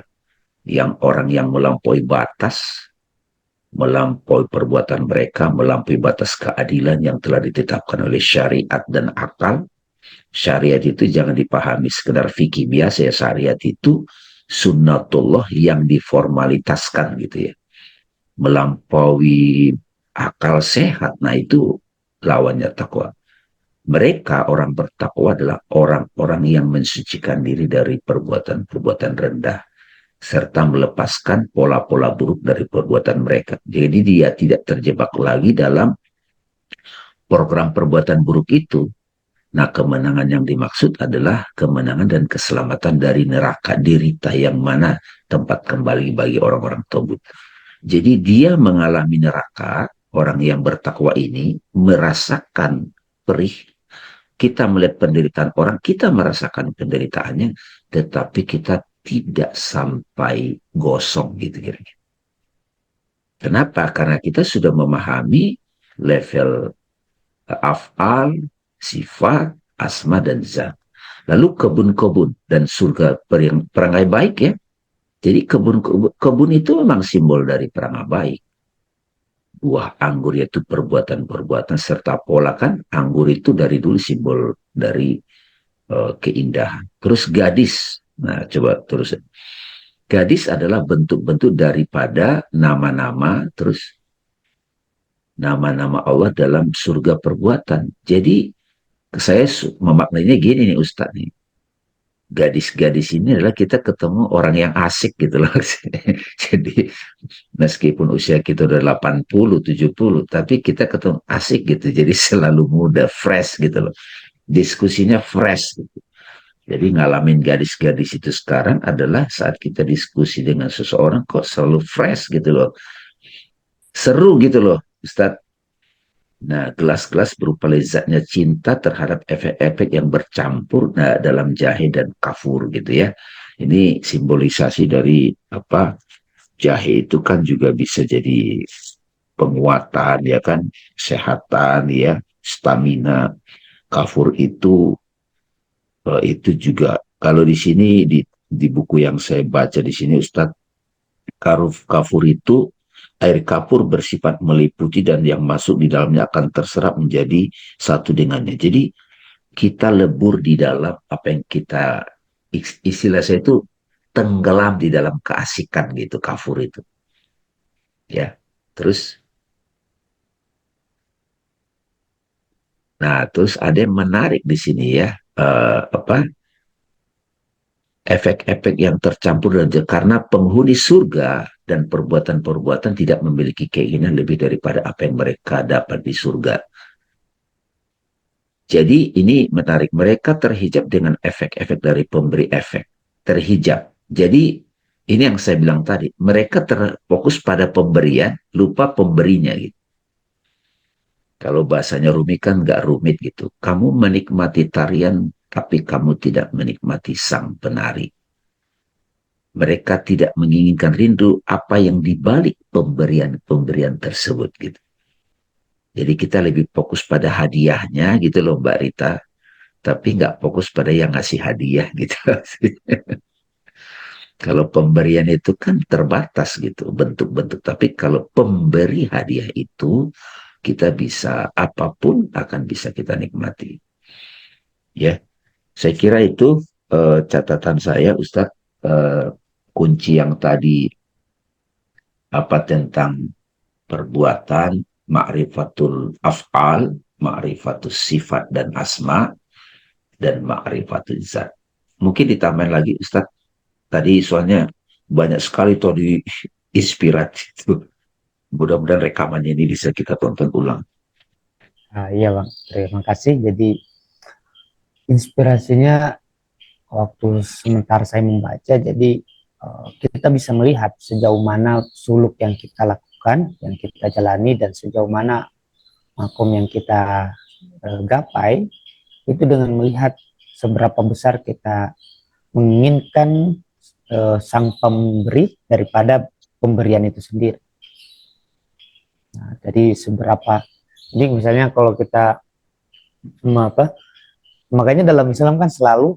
Yang orang yang melampaui batas, melampaui perbuatan mereka, melampaui batas keadilan yang telah ditetapkan oleh syariat dan akal. Syariat itu jangan dipahami sekedar fikih biasa ya, syariat itu sunnatullah yang diformalitaskan gitu ya. Melampaui akal sehat, nah itu lawannya takwa. Mereka orang bertakwa adalah orang-orang yang mensucikan diri dari perbuatan-perbuatan rendah serta melepaskan pola-pola buruk dari perbuatan mereka. Jadi dia tidak terjebak lagi dalam program perbuatan buruk itu. Nah, kemenangan yang dimaksud adalah kemenangan dan keselamatan dari neraka derita yang mana tempat kembali bagi orang-orang taubat. Jadi dia mengalami neraka, orang yang bertakwa ini merasakan perih. Kita melihat penderitaan orang, kita merasakan penderitaannya, tetapi kita tidak sampai gosong gitu kira-kira. Kenapa? Karena kita sudah memahami level af'al, sifat, asma, dan zat. Lalu kebun-kebun dan surga perangai baik ya. Jadi kebun itu memang simbol dari perangai baik. Buah anggur yaitu perbuatan-perbuatan serta pola kan. Anggur itu dari dulu simbol dari keindahan. Terus gadis. Nah coba terus. Gadis adalah bentuk-bentuk daripada nama-nama terus nama-nama Allah dalam surga perbuatan. Jadi saya memaknainya gini nih Ustadz nih. Gadis-gadis ini adalah kita ketemu orang yang asik gitu loh. Jadi meskipun usia kita udah 80, 70, tapi kita ketemu asik gitu. Jadi selalu muda, fresh gitu loh. Diskusinya fresh gitu. Jadi ngalamin gadis-gadis itu sekarang adalah saat kita diskusi dengan seseorang kok selalu fresh gitu loh. Seru gitu loh, Ustadz. Nah, gelas-gelas berupa lezatnya cinta terhadap efek-efek yang bercampur dalam jahe dan kafur gitu ya. Ini simbolisasi dari apa? Jahe itu kan juga bisa jadi penguatan ya kan, kesehatan ya, stamina. Kafur itu juga kalau di sini di buku yang saya baca di sini Ustadz, kafur itu air kapur bersifat meliputi dan yang masuk di dalamnya akan terserap menjadi satu dengannya. Jadi kita lebur di dalam apa yang kita, istilah saya itu tenggelam di dalam keasikan gitu kafur itu. Ya. Terus terus ada yang menarik di sini ya. Efek-efek yang tercampur dan karena penghuni surga dan perbuatan-perbuatan tidak memiliki keinginan lebih daripada apa yang mereka dapat di surga. Jadi ini menarik, mereka terhijab dengan efek-efek dari pemberi efek, terhijab. Jadi ini yang saya bilang tadi, mereka terfokus pada pemberian, lupa pemberinya gitu. Kalau bahasanya rumit kan nggak rumit gitu. Kamu menikmati tarian, tapi kamu tidak menikmati sang penari. Mereka tidak menginginkan rindu apa yang dibalik pemberian-pemberian tersebut gitu. Jadi kita lebih fokus pada hadiahnya gitu loh Mbak Rita, tapi nggak fokus pada yang ngasih hadiah gitu. Kalau pemberian itu kan terbatas gitu bentuk-bentuk, tapi kalau pemberi hadiah itu kita bisa apapun akan bisa kita nikmati. Ya, saya kira itu catatan saya Ustadz, kunci yang tadi apa tentang perbuatan, ma'rifatul af'al, ma'rifatul sifat dan asma, dan ma'rifatul zat. Mungkin ditambahin lagi Ustadz, tadi soalnya banyak sekali tadi inspirasi itu. Mudah-mudahan rekamannya ini bisa kita tonton ulang. Iya Bang, terima kasih. Jadi inspirasinya waktu sementara saya membaca, jadi kita bisa melihat sejauh mana suluk yang kita lakukan, yang kita jalani, dan sejauh mana makom yang kita gapai, itu dengan melihat seberapa besar kita menginginkan sang pemberi daripada pemberian itu sendiri. Nah, jadi seberapa, jadi misalnya kalau kita makanya dalam Islam kan selalu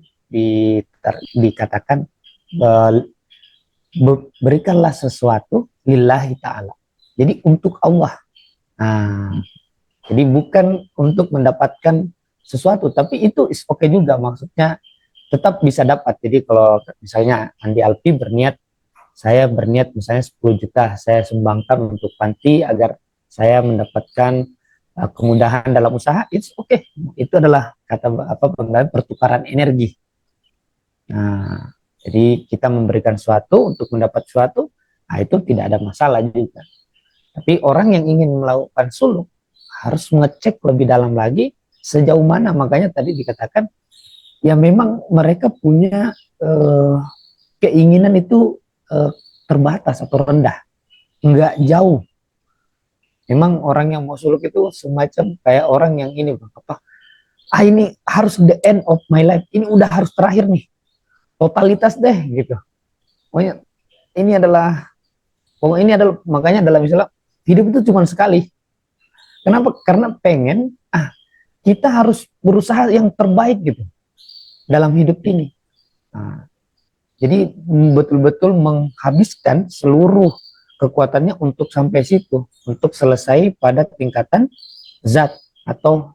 dikatakan berikanlah sesuatu lillahi ta'ala, jadi untuk Allah. Nah, jadi bukan untuk mendapatkan sesuatu, tapi itu is okay juga, maksudnya tetap bisa dapat. Jadi kalau misalnya Andi Alfi saya berniat misalnya 10 juta saya sumbangkan untuk panti agar saya mendapatkan kemudahan dalam usaha, it's okay. Itu adalah kata apa pertukaran energi. Nah, jadi kita memberikan sesuatu untuk mendapat sesuatu, nah itu tidak ada masalah juga. Tapi orang yang ingin melakukan suluk harus mengecek lebih dalam lagi sejauh mana. Makanya tadi dikatakan ya memang mereka punya keinginan itu terbatas atau rendah, nggak jauh. Memang orang yang mau suluk itu semacam kayak orang yang ini, apa? Ini harus the end of my life. Ini udah harus terakhir nih. Totalitas deh gitu. Pokoknya ini adalah makanya dalam istilah hidup itu cuma sekali. Kenapa? Karena pengen kita harus berusaha yang terbaik gitu dalam hidup ini. Nah, jadi betul-betul menghabiskan seluruh kekuatannya untuk sampai situ, untuk selesai pada tingkatan zat atau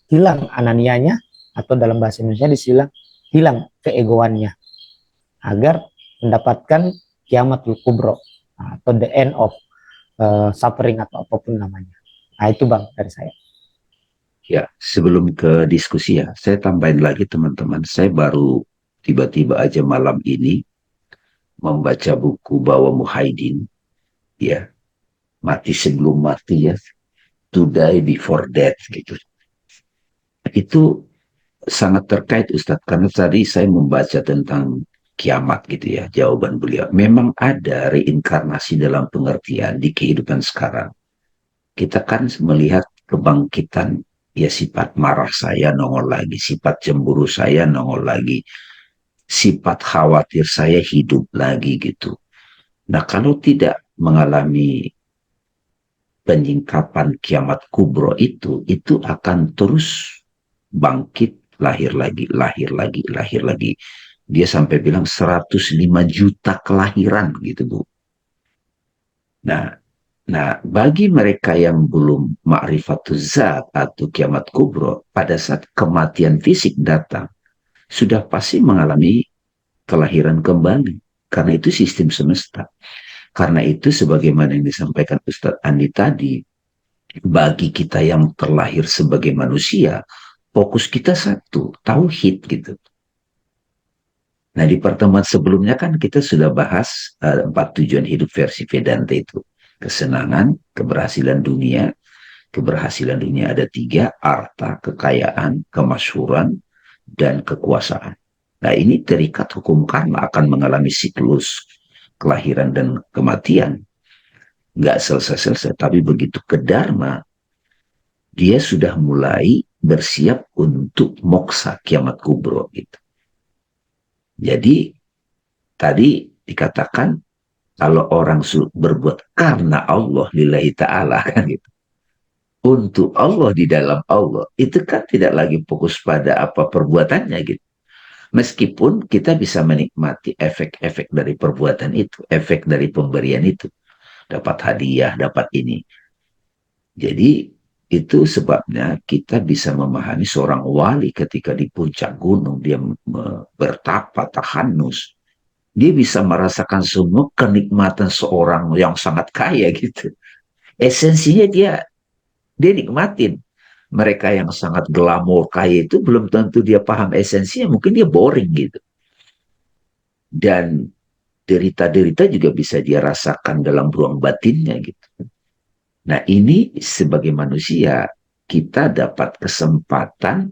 hilang ananianya, atau dalam bahasa Indonesia disilang hilang keegoannya, agar mendapatkan kiamatul kubro atau the end of suffering atau apapun namanya. Nah itu Bang dari saya. Ya, sebelum ke diskusi ya, saya tambahin lagi teman-teman, saya baru tiba-tiba aja malam ini membaca buku Bawa Muhyiddin, ya, mati sebelum mati ya, to die before death gitu. Itu sangat terkait Ustadz, karena tadi saya membaca tentang kiamat gitu ya, jawaban beliau. Memang ada reinkarnasi dalam pengertian di kehidupan sekarang. Kita kan melihat kebangkitan, ya sifat marah saya nongol lagi, sifat cemburu saya nongol lagi, sifat khawatir saya hidup lagi gitu. Nah kalau tidak mengalami penyingkapan kiamat kubro itu akan terus bangkit, lahir lagi, lahir lagi, lahir lagi. Dia sampai bilang 105 juta kelahiran gitu Bu. Nah, bagi mereka yang belum ma'rifatuz zat atau kiamat kubro, pada saat kematian fisik datang, sudah pasti mengalami kelahiran kembali. Karena itu sistem semesta. Karena itu sebagaimana yang disampaikan Ustadz Andi tadi, bagi kita yang terlahir sebagai manusia, fokus kita satu, tauhid gitu. Nah di pertemuan sebelumnya kan kita sudah bahas 4 tujuan hidup versi Vedanta itu. Kesenangan, keberhasilan dunia. Keberhasilan dunia ada 3, harta, kekayaan, kemasyhuran, dan kekuasaan. Nah ini terikat hukum karma, akan mengalami siklus kelahiran dan kematian. Nggak selesai-selesai, tapi begitu ke dharma, dia sudah mulai bersiap untuk moksa kiamat kubro gitu. Jadi tadi dikatakan kalau orang berbuat karena Allah lillahi ta'ala kan gitu, untuk Allah di dalam Allah, itu kan tidak lagi fokus pada apa perbuatannya gitu. Meskipun kita bisa menikmati efek-efek dari perbuatan itu, efek dari pemberian itu, dapat hadiah, dapat ini. Jadi itu sebabnya kita bisa memahami seorang wali ketika di puncak gunung, dia bertapa, tahanus. Dia bisa merasakan semua kenikmatan seorang yang sangat kaya gitu. Esensinya dia nikmatin. Mereka yang sangat glamor kaya itu belum tentu dia paham esensinya, mungkin dia boring gitu. Dan derita-derita juga bisa dia rasakan dalam ruang batinnya gitu. Nah ini sebagai manusia kita dapat kesempatan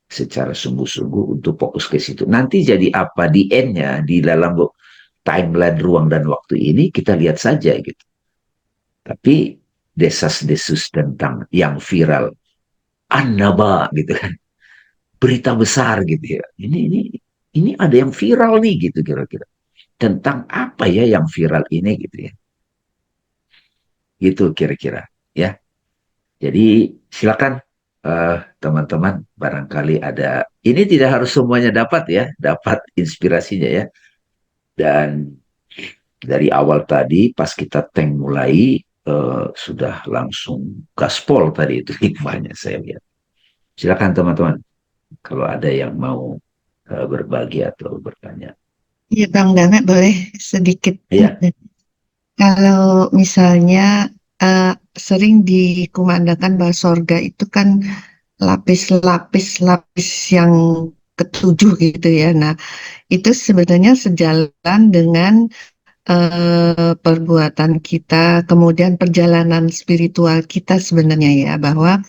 secara sungguh-sungguh untuk fokus ke situ. Nanti jadi apa di end-nya, di dalam timeline ruang dan waktu ini kita lihat saja gitu. Tapi desas-desus tentang yang viral, annaba gitu kan, berita besar gitu ya. Ini ada yang viral nih gitu kira-kira. Tentang apa ya yang viral ini gitu ya. Gitu kira-kira ya. Jadi silakan teman-teman, barangkali ada, ini tidak harus semuanya dapat ya, dapat inspirasinya ya. Dan dari awal tadi pas kita tank mulai sudah langsung gaspol tadi itu hikmahnya saya lihat. Silakan teman-teman kalau ada yang mau berbagi atau bertanya. Iya Bang Dana, boleh sedikit. Iya. Kalau misalnya sering dikumandangkan bahwa sorga itu kan lapis-lapis yang ketujuh gitu ya. Nah, itu sebenarnya sejalan dengan perbuatan kita, kemudian perjalanan spiritual kita sebenarnya ya, bahwa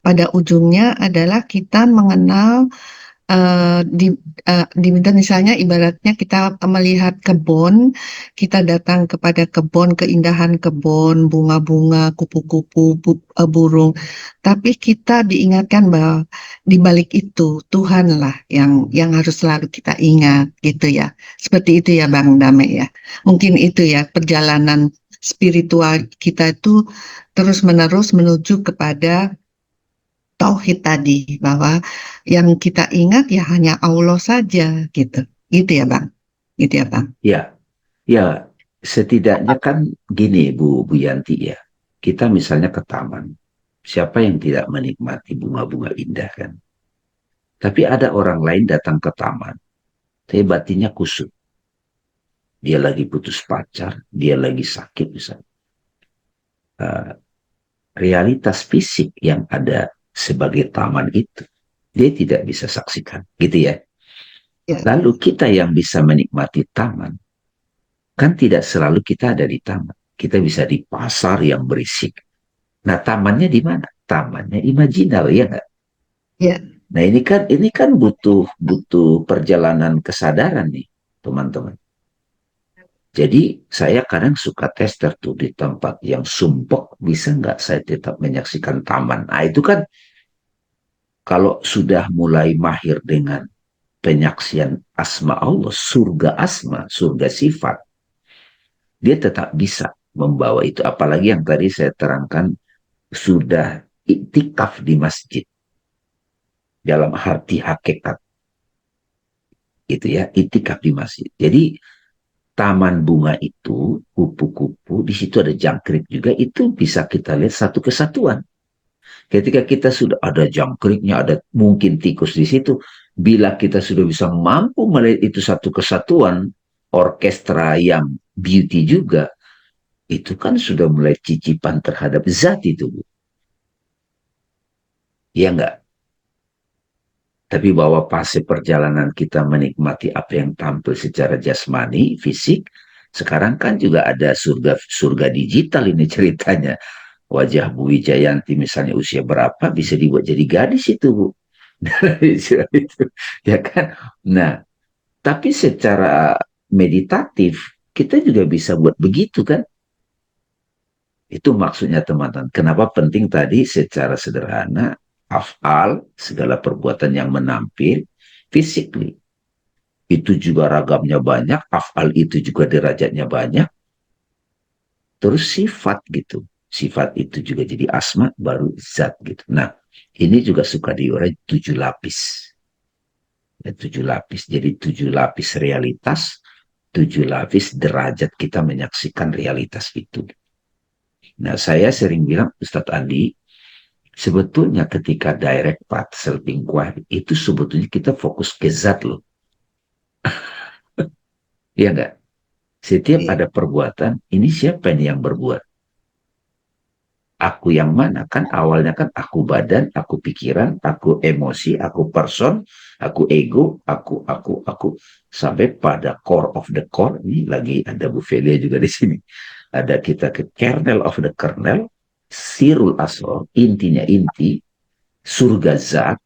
pada ujungnya adalah kita mengenal di misalnya ibaratnya kita melihat kebun, kita datang kepada kebun, keindahan kebun, bunga-bunga, kupu-kupu, burung, tapi kita diingatkan bahwa di balik itu Tuhanlah yang harus selalu kita ingat gitu ya. Seperti itu ya Bang Dame ya. Mungkin itu ya perjalanan spiritual kita itu terus-menerus menuju kepada tauhid tadi, bahwa yang kita ingat ya hanya Allah saja gitu. Gitu ya Bang. Gitu ya Bang. Ya, ya, setidaknya kan gini Bu Yanti ya. Kita misalnya ke taman. Siapa yang tidak menikmati bunga-bunga indah kan? Tapi ada orang lain datang ke taman. Tapi batinnya kusut. Dia lagi putus pacar. Dia lagi sakit misalnya. Uh, Realitas fisik yang ada sebagai taman itu. Dia tidak bisa saksikan. Gitu ya. Ya, Lalu kita yang bisa menikmati taman. Kan tidak selalu kita ada di taman. Kita bisa di pasar yang berisik. Nah, tamannya di mana? Tamannya imajinal, ya nggak? ya, Nah, ini kan butuh perjalanan kesadaran nih, teman-teman. Jadi saya kadang suka tester tuh di tempat yang sumpek, bisa nggak saya tetap menyaksikan taman? Nah, itu kan kalau sudah mulai mahir dengan penyaksian asma Allah, surga asma, surga sifat, dia tetap bisa membawa itu. Apalagi yang tadi saya terangkan sudah iktikaf di masjid dalam arti hakikat gitu ya, iktikaf di masjid. Jadi taman bunga itu kupu-kupu, di situ ada jangkrik juga, itu bisa kita lihat satu kesatuan. Ketika kita sudah ada jangkriknya, ada mungkin tikus di situ, bila kita sudah bisa mampu melihat itu satu kesatuan, orkestra yang beauty juga, itu kan sudah mulai cicipan terhadap zat itu, Bu. Ya enggak? Tapi bahwa fase perjalanan kita menikmati apa yang tampil secara jasmani, fisik, sekarang kan juga ada surga digital ini ceritanya. Wajah Bu Wijayanti misalnya usia berapa bisa dibuat jadi gadis itu, Bu. Itu, ya kan? Nah, tapi secara meditatif kita juga bisa buat begitu kan? Itu maksudnya teman-teman. Kenapa penting tadi secara sederhana afal, segala perbuatan yang menampil, physically. Itu juga ragamnya banyak, afal itu juga derajatnya banyak. Terus sifat gitu. Sifat itu juga jadi asma, baru zat gitu. Nah, ini juga suka diurai 7 lapis. Ya, 7 lapis. Jadi 7 lapis realitas, 7 lapis derajat kita menyaksikan realitas itu. Nah, saya sering bilang, Ustadz Andi, sebetulnya ketika direct path self-inquiry, itu sebetulnya kita fokus ke zat loh. Iya enggak? Setiap iya. ada perbuatan, ini siapa ini yang berbuat? Aku yang mana? Kan awalnya kan aku badan, aku pikiran, aku emosi, aku person, aku ego, aku. Sampai pada core of the core, ini lagi ada Bu Felia juga di sini. Ada kita ke kernel of the kernel, sirul asal, intinya inti, surga zat,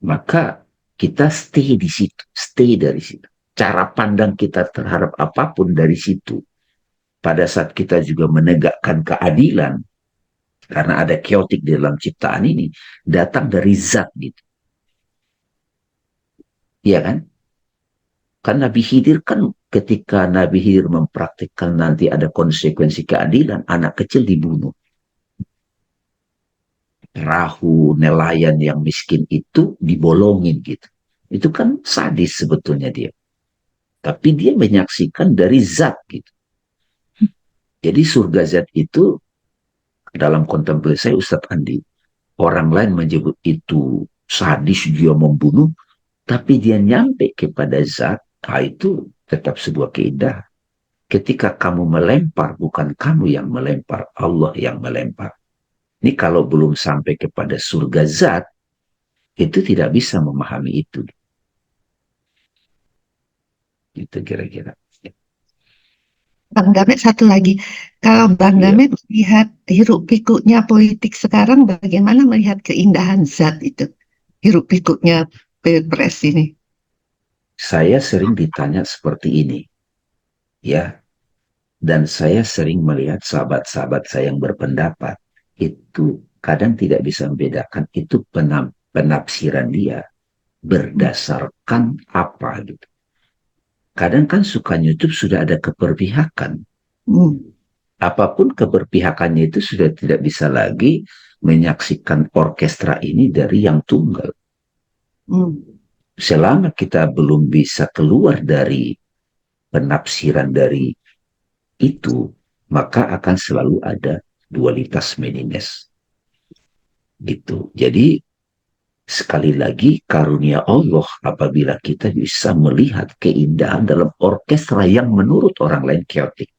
maka kita stay di situ, stay dari situ. Cara pandang kita terhadap apapun dari situ. Pada saat kita juga menegakkan keadilan, karena ada chaotic di dalam ciptaan ini, datang dari zat gitu. Iya kan? Kan Nabi Khidir kan ketika Nabi Khidir mempraktikkan nanti ada konsekuensi keadilan, anak kecil dibunuh. Perahu nelayan yang miskin itu dibolongin gitu. Itu kan sadis sebetulnya dia. Tapi dia menyaksikan dari zat gitu. Jadi surga zat itu dalam kontemplasi saya Ustadz Andi, orang lain menyebut itu sadis dia membunuh, tapi dia nyampe kepada zat, itu tetap sebuah keindahan. ketika kamu melempar, bukan kamu yang melempar, Allah yang melempar. Ini kalau belum sampai kepada surga zat, itu tidak bisa memahami itu. Itu kira-kira. Bang Damet satu lagi, kalau Bang Iya. Damet melihat hiruk pikuknya politik sekarang, bagaimana melihat keindahan zat itu, hiruk pikuknya pilpres ini? Saya sering ditanya seperti ini, ya. Dan saya sering melihat sahabat-sahabat saya yang berpendapat, itu kadang tidak bisa membedakan itu penafsiran dia berdasarkan apa gitu. Kadang kan suka YouTube sudah ada keberpihakan. Hmm. Apapun keberpihakannya itu sudah tidak bisa lagi menyaksikan orkestra ini dari yang tunggal. Hmm. Selama kita belum bisa keluar dari penafsiran dari itu, maka akan selalu ada dualitas meninges. Gitu. Jadi sekali lagi karunia Allah apabila kita bisa melihat keindahan dalam orkestra yang menurut orang lain chaotic.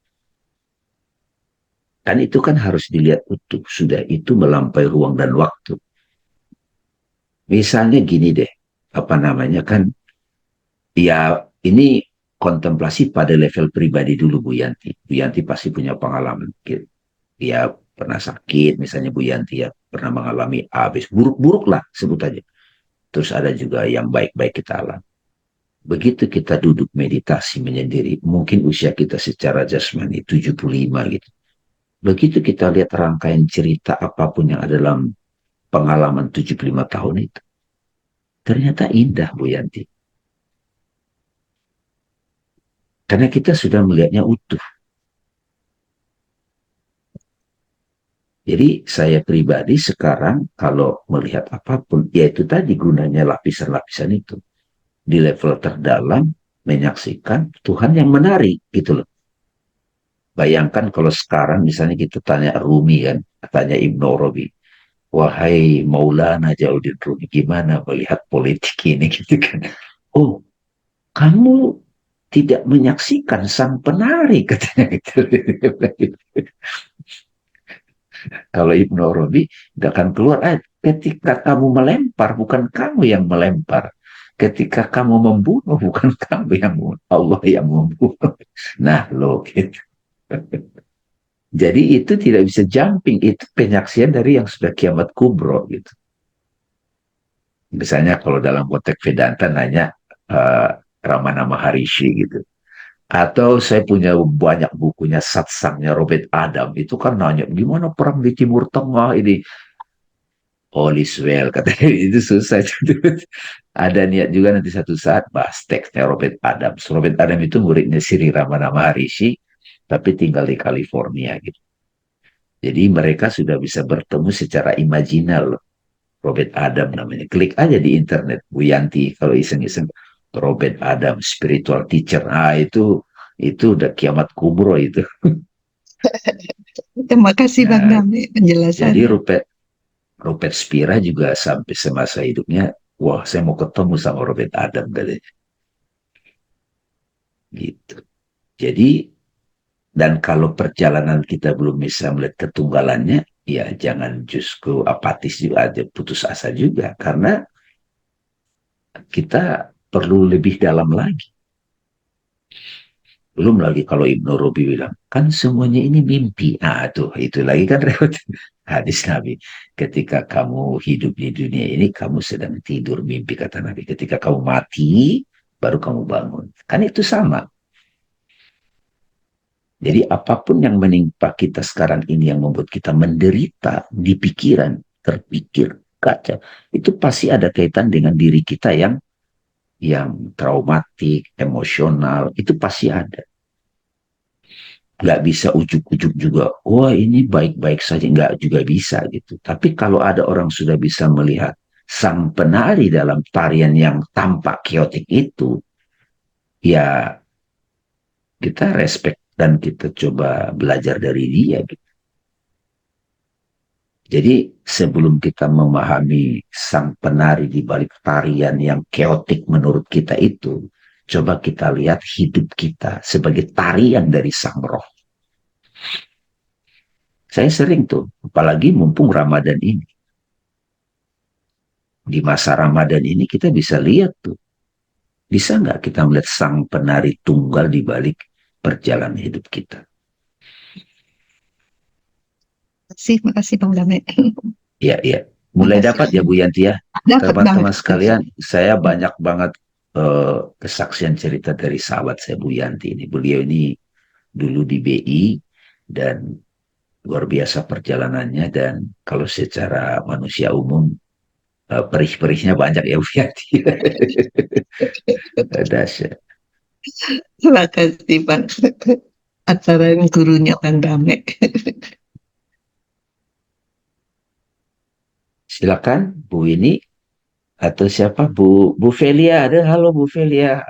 Kan itu kan harus dilihat utuh. Sudah itu melampaui ruang dan waktu. Misalnya gini deh, apa namanya kan, ya ini kontemplasi pada level pribadi dulu Bu Yanti. Bu Yanti pasti punya pengalaman. Dia pernah sakit, misalnya Bu Yanti ya pernah mengalami habis buruk-buruk lah sebut aja. Terus ada juga yang baik-baik kita alami. Begitu kita duduk meditasi menyendiri, mungkin usia kita secara jasmani 75 gitu. Begitu kita lihat rangkaian cerita apapun yang ada dalam pengalaman 75 tahun itu, ternyata indah Bu Yanti. Karena kita sudah melihatnya utuh. Jadi saya pribadi sekarang kalau melihat apapun, yaitu tadi gunanya lapisan-lapisan itu. Di level terdalam, menyaksikan Tuhan yang menari gitu loh. Bayangkan kalau sekarang misalnya kita tanya Rumi kan, tanya Ibnu Arabi, wahai Maulana Jauddin Rumi, gimana melihat politik ini gitu kan. Oh, kamu tidak menyaksikan sang penari katanya gitu. Kalau Ibnu Arabi akan keluar, ketika kamu melempar, bukan kamu yang melempar. Ketika kamu membunuh, bukan kamu yang membunuh, Allah yang membunuh. Nah, lo gitu. Jadi itu tidak bisa jumping, itu penyaksian dari yang sudah kiamat kubro gitu. Misalnya kalau dalam konteks Vedanta nanya Ramana Maharishi gitu. Atau saya punya banyak bukunya satsangnya Robert Adam. Itu kan nanya, gimana perang di Timur Tengah ini? All is well, katanya. Itu susah. Ada niat juga nanti satu saat bahas teksnya Robert Adams. Robert Adam itu muridnya Sri Ramana Maharishi, tapi tinggal di California gitu. Jadi mereka sudah bisa bertemu secara imajinal. Robert Adam namanya. Klik aja di internet, Bu Yanti, kalau iseng-iseng. Robert Adam, spiritual teacher. Ah, itu udah kiamat kubro itu. Terima kasih Bang Nah, Damet jadi penjelasannya. Rupert Spira juga sampai semasa hidupnya, wah saya mau ketemu sama Robert Adam katanya. Gitu. Jadi, dan kalau perjalanan kita belum bisa melihat ketunggalannya, ya jangan justru apatis juga aja, putus asa juga. Karena kita perlu lebih dalam lagi. Belum lagi kalau Ibnu Rubi bilang, kan semuanya ini mimpi. Ah, tuh, itu lagi kan repot. Hadis Nabi. Ketika kamu hidup di dunia ini, kamu sedang tidur mimpi, kata Nabi. Ketika kamu mati, baru kamu bangun. Kan itu sama. Jadi apapun yang menimpa kita sekarang ini yang membuat kita menderita di pikiran, terpikir, kacau, itu pasti ada kaitan dengan diri kita yang traumatik, emosional, itu pasti ada. Nggak bisa ujuk-ujuk juga, wah ini baik-baik saja, nggak juga bisa gitu. Tapi kalau ada orang sudah bisa melihat sang penari dalam tarian yang tampak keotik itu, ya kita respect dan kita coba belajar dari dia gitu. Jadi sebelum kita memahami sang penari di balik tarian yang keotik menurut kita itu, coba kita lihat hidup kita sebagai tarian dari sang roh. Saya sering tuh, apalagi mumpung Ramadan ini. Di masa Ramadan ini kita bisa lihat tuh, bisa nggak kita melihat sang penari tunggal di balik perjalanan hidup kita. Makasih Bang Dame. Ya, ya. Mulai Makasih. dapat ya Bu Yanti ya. Dapat Teman-teman banget. sekalian, saya banyak banget kesaksian cerita dari sahabat saya Bu Yanti ini. Beliau ini dulu di BI dan luar biasa perjalanannya, dan kalau secara manusia umum perih-perihnya banyak ya Bu Yanti. Dahsyat. Makasih Bang. Antara gurunya Bang Dame. Silakan Bu Winnie atau siapa, Bu Velia ada. Halo Bu Velia.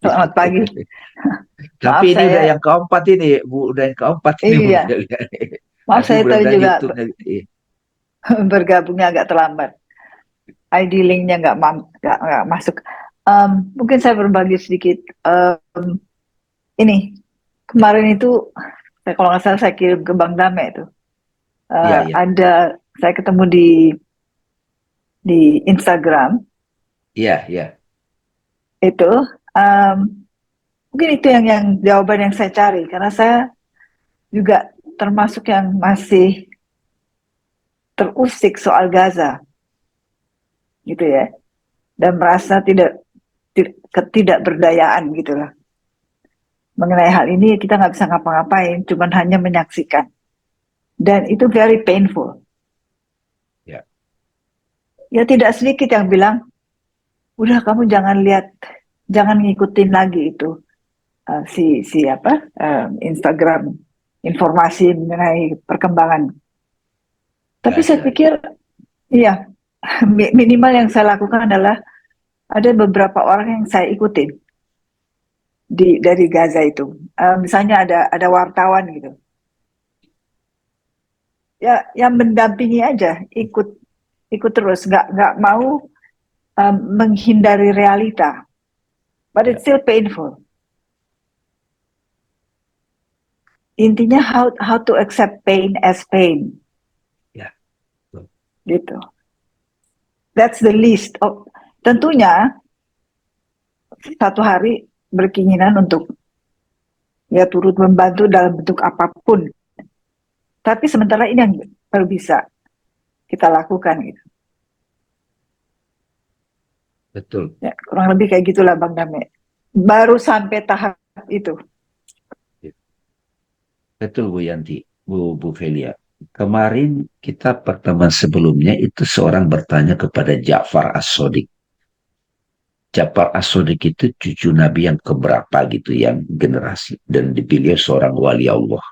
Selamat pagi. Tapi ini saya, udah yang keempat ini Bu, udah yang keempat ini Bu Iya. Velia. Maaf Tapi saya tadi mudah-mudahan juga YouTube-nya, bergabungnya agak terlambat. ID link-nya nggak masuk. Mungkin saya berbagi sedikit. Ini kemarin itu kalau nggak salah saya kirim ke Bang Dame itu. Iya, iya. Ada saya ketemu di Instagram Iya, iya. itu. Mungkin itu yang jawaban yang saya cari, karena saya juga termasuk yang masih terusik soal Gaza, gitu ya, dan merasa ketidakberdayaan gitulah. Mengenai hal ini kita nggak bisa ngapa-ngapain, cuman hanya menyaksikan, dan itu very painful. Ya. Ya tidak sedikit yang bilang, udah kamu jangan lihat, jangan ngikutin lagi itu Instagram informasi mengenai perkembangan. Tapi saya pikir, iya, minimal yang saya lakukan adalah ada beberapa orang yang saya ikutin dari Gaza itu. Misalnya ada wartawan gitu. Ya, yang mendampingi aja, ikut terus, nggak mau menghindari realita. But it's still painful. Intinya how to accept pain as pain. Ya. Gitu. That's the least. Tentunya satu hari berkeinginan untuk ya turut membantu dalam bentuk apapun. Tapi sementara ini yang baru bisa kita lakukan gitu. Betul. Ya, kurang lebih kayak gitulah Bang Dame. Baru sampai tahap itu. Betul Bu Yanti, Bu Velia. Kemarin kita pertemuan sebelumnya itu seorang bertanya kepada Ja'far As-Shadiq. Ja'far As-Shadiq itu cucu Nabi yang keberapa gitu, yang generasi, dan dipilih seorang wali Allah.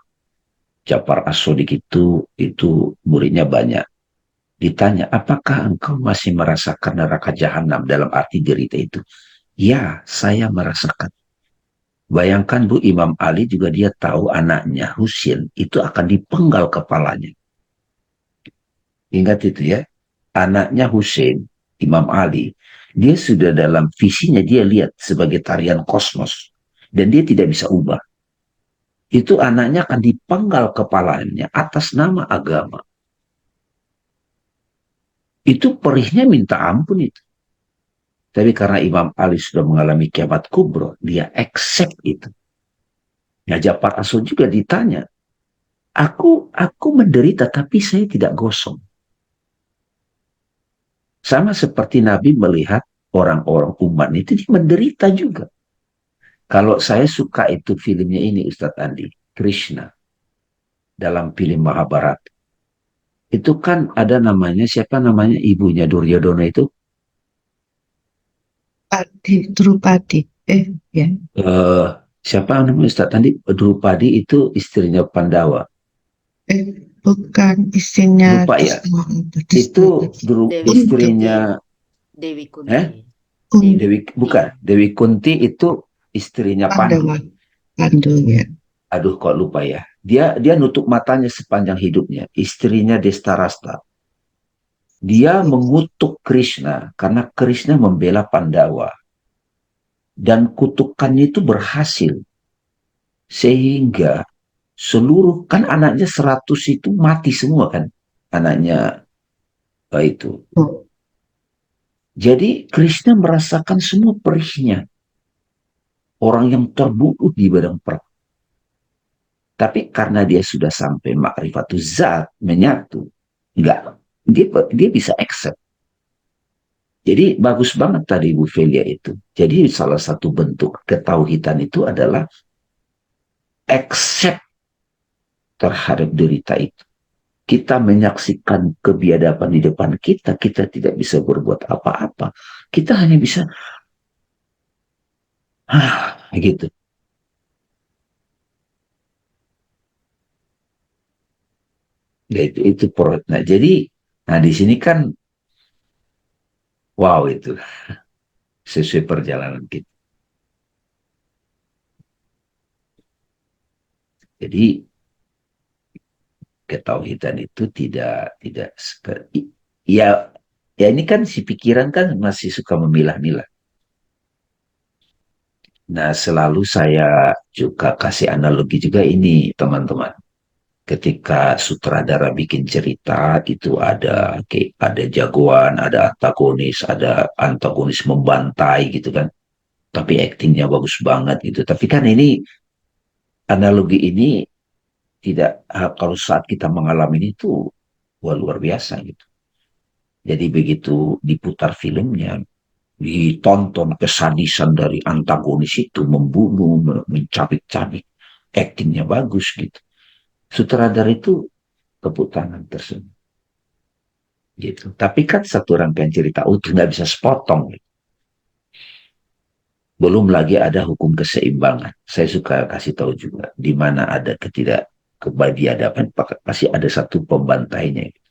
Ja'far As-Shadiq itu muridnya banyak. Ditanya, apakah engkau masih merasakan neraka jahanam dalam arti derita itu? Ya, saya merasakan. Bayangkan Bu, Imam Ali juga dia tahu anaknya Husain itu akan dipenggal kepalanya. Ingat itu ya, anaknya Husain, Imam Ali, dia sudah dalam visinya dia lihat sebagai tarian kosmos. Dan dia tidak bisa ubah. Itu anaknya akan dipenggal kepalanya atas nama agama. Itu perihnya minta ampun itu. Tapi karena Imam Ali sudah mengalami kiamat kubro, dia accept itu. Nah, Ja'far As-Shadiq juga ditanya, aku menderita tapi saya tidak gosong. Sama seperti Nabi melihat orang-orang umat itu dia menderita juga. Kalau saya suka itu filmnya ini Ustadz Andi, Krishna, dalam film Mahabharata. Itu kan ada namanya, siapa namanya ibunya Duryodhana itu? Drupadi. Ya. Siapa namanya Ustadz Andi? Drupadi itu istrinya Pandawa. Bukan istrinya. Lupa ya. Itu istrinya Dewi Kunti. Dewi Kunti itu istrinya Pandu. Pandu ya. Aduh kok lupa ya. Dia nutup matanya sepanjang hidupnya. Istrinya Destarasta. Dia mengutuk Krishna karena Krishna membela Pandawa. dan kutukannya itu berhasil. Sehingga seluruh, kan anaknya 100 itu mati semua kan, anaknya itu. Jadi Krishna merasakan semua perihnya orang yang terbunuh di badang perang. Tapi karena dia sudah sampai ma'rifatul zat, menyatu, enggak, dia bisa accept. Jadi bagus banget tadi Bu Velia itu. Jadi salah satu bentuk ketauhidan itu adalah accept terhadap derita itu. Kita menyaksikan kebiadaban di depan kita, kita tidak bisa berbuat apa-apa. Kita hanya bisa, gitu. Ya, itu nah, jadi, nah di sini kan, wow itu sesuai perjalanan kita. Jadi ketauhidan itu tidak seperti, ya ya ini kan si pikiran kan masih suka memilah-milah. Nah, selalu saya juga kasih analogi juga ini, teman-teman. Ketika sutradara bikin cerita, itu ada jagoan, ada antagonis membantai gitu kan. Tapi aktingnya bagus banget gitu. Tapi kan ini, analogi ini tidak, kalau saat kita mengalami itu, wah luar biasa gitu. Jadi begitu diputar filmnya, ditonton kesadisan dari antagonis itu, membunuh, mencabik-cabik, aktingnya bagus gitu. Sutradara itu tepuk tangan tersebut. Gitu. Tapi kan satu rangkaian cerita utuh nggak bisa sepotong. Gitu. Belum lagi ada hukum keseimbangan. Saya suka kasih tahu juga, di mana ada kebiadaban, pasti ada satu pembantainya. Gitu.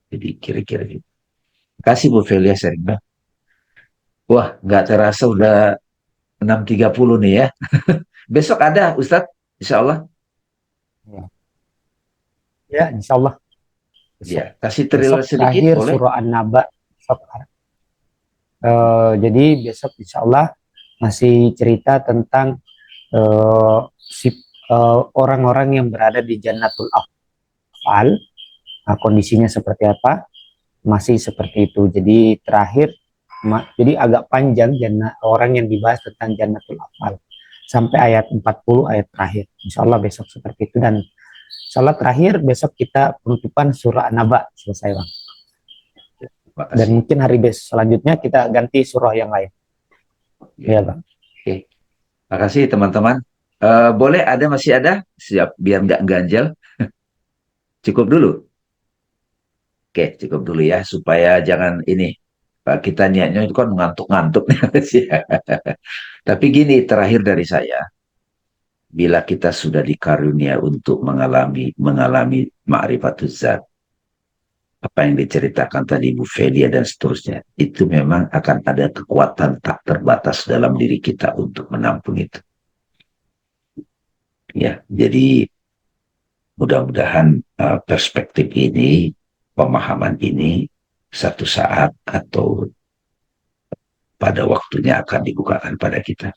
Jadi kira-kira gitu. Kasih Bu Velia Serina. Wah, nggak terasa udah 6.30 nih ya. Besok ada Ustadz, insya Allah. Ya, insya Allah. Ya, kasih trailer Besok sedikit terakhir boleh? surah An-Naba. Jadi besok insya Allah masih cerita tentang orang-orang yang berada di Jannatul Afal. Nah, kondisinya seperti apa? Masih seperti itu. Jadi terakhir, jadi agak panjang orang yang dibahas tentang Jannatul Afal sampai ayat 40 ayat terakhir. Insya Allah besok seperti itu, dan insya Allah terakhir besok kita penutupan surah An-Naba selesai, Bang. Dan mungkin hari selanjutnya kita ganti surah yang lain. Ya, Bang. Oke. Makasih teman-teman. Boleh masih ada? Siap, biar nggak ganjal. Cukup dulu. Oke, cukup dulu ya, supaya jangan ini. Kita niatnya itu kan ngantuk-ngantuk. Tapi gini, terakhir dari saya. Bila kita sudah dikarunia untuk mengalami ma'rifatul zat, apa yang diceritakan tadi Bu Velia dan seterusnya, itu memang akan ada kekuatan tak terbatas dalam diri kita untuk menampung itu. Ya, jadi mudah-mudahan perspektif ini, pemahaman ini, satu saat atau pada waktunya akan dibukakan pada kita.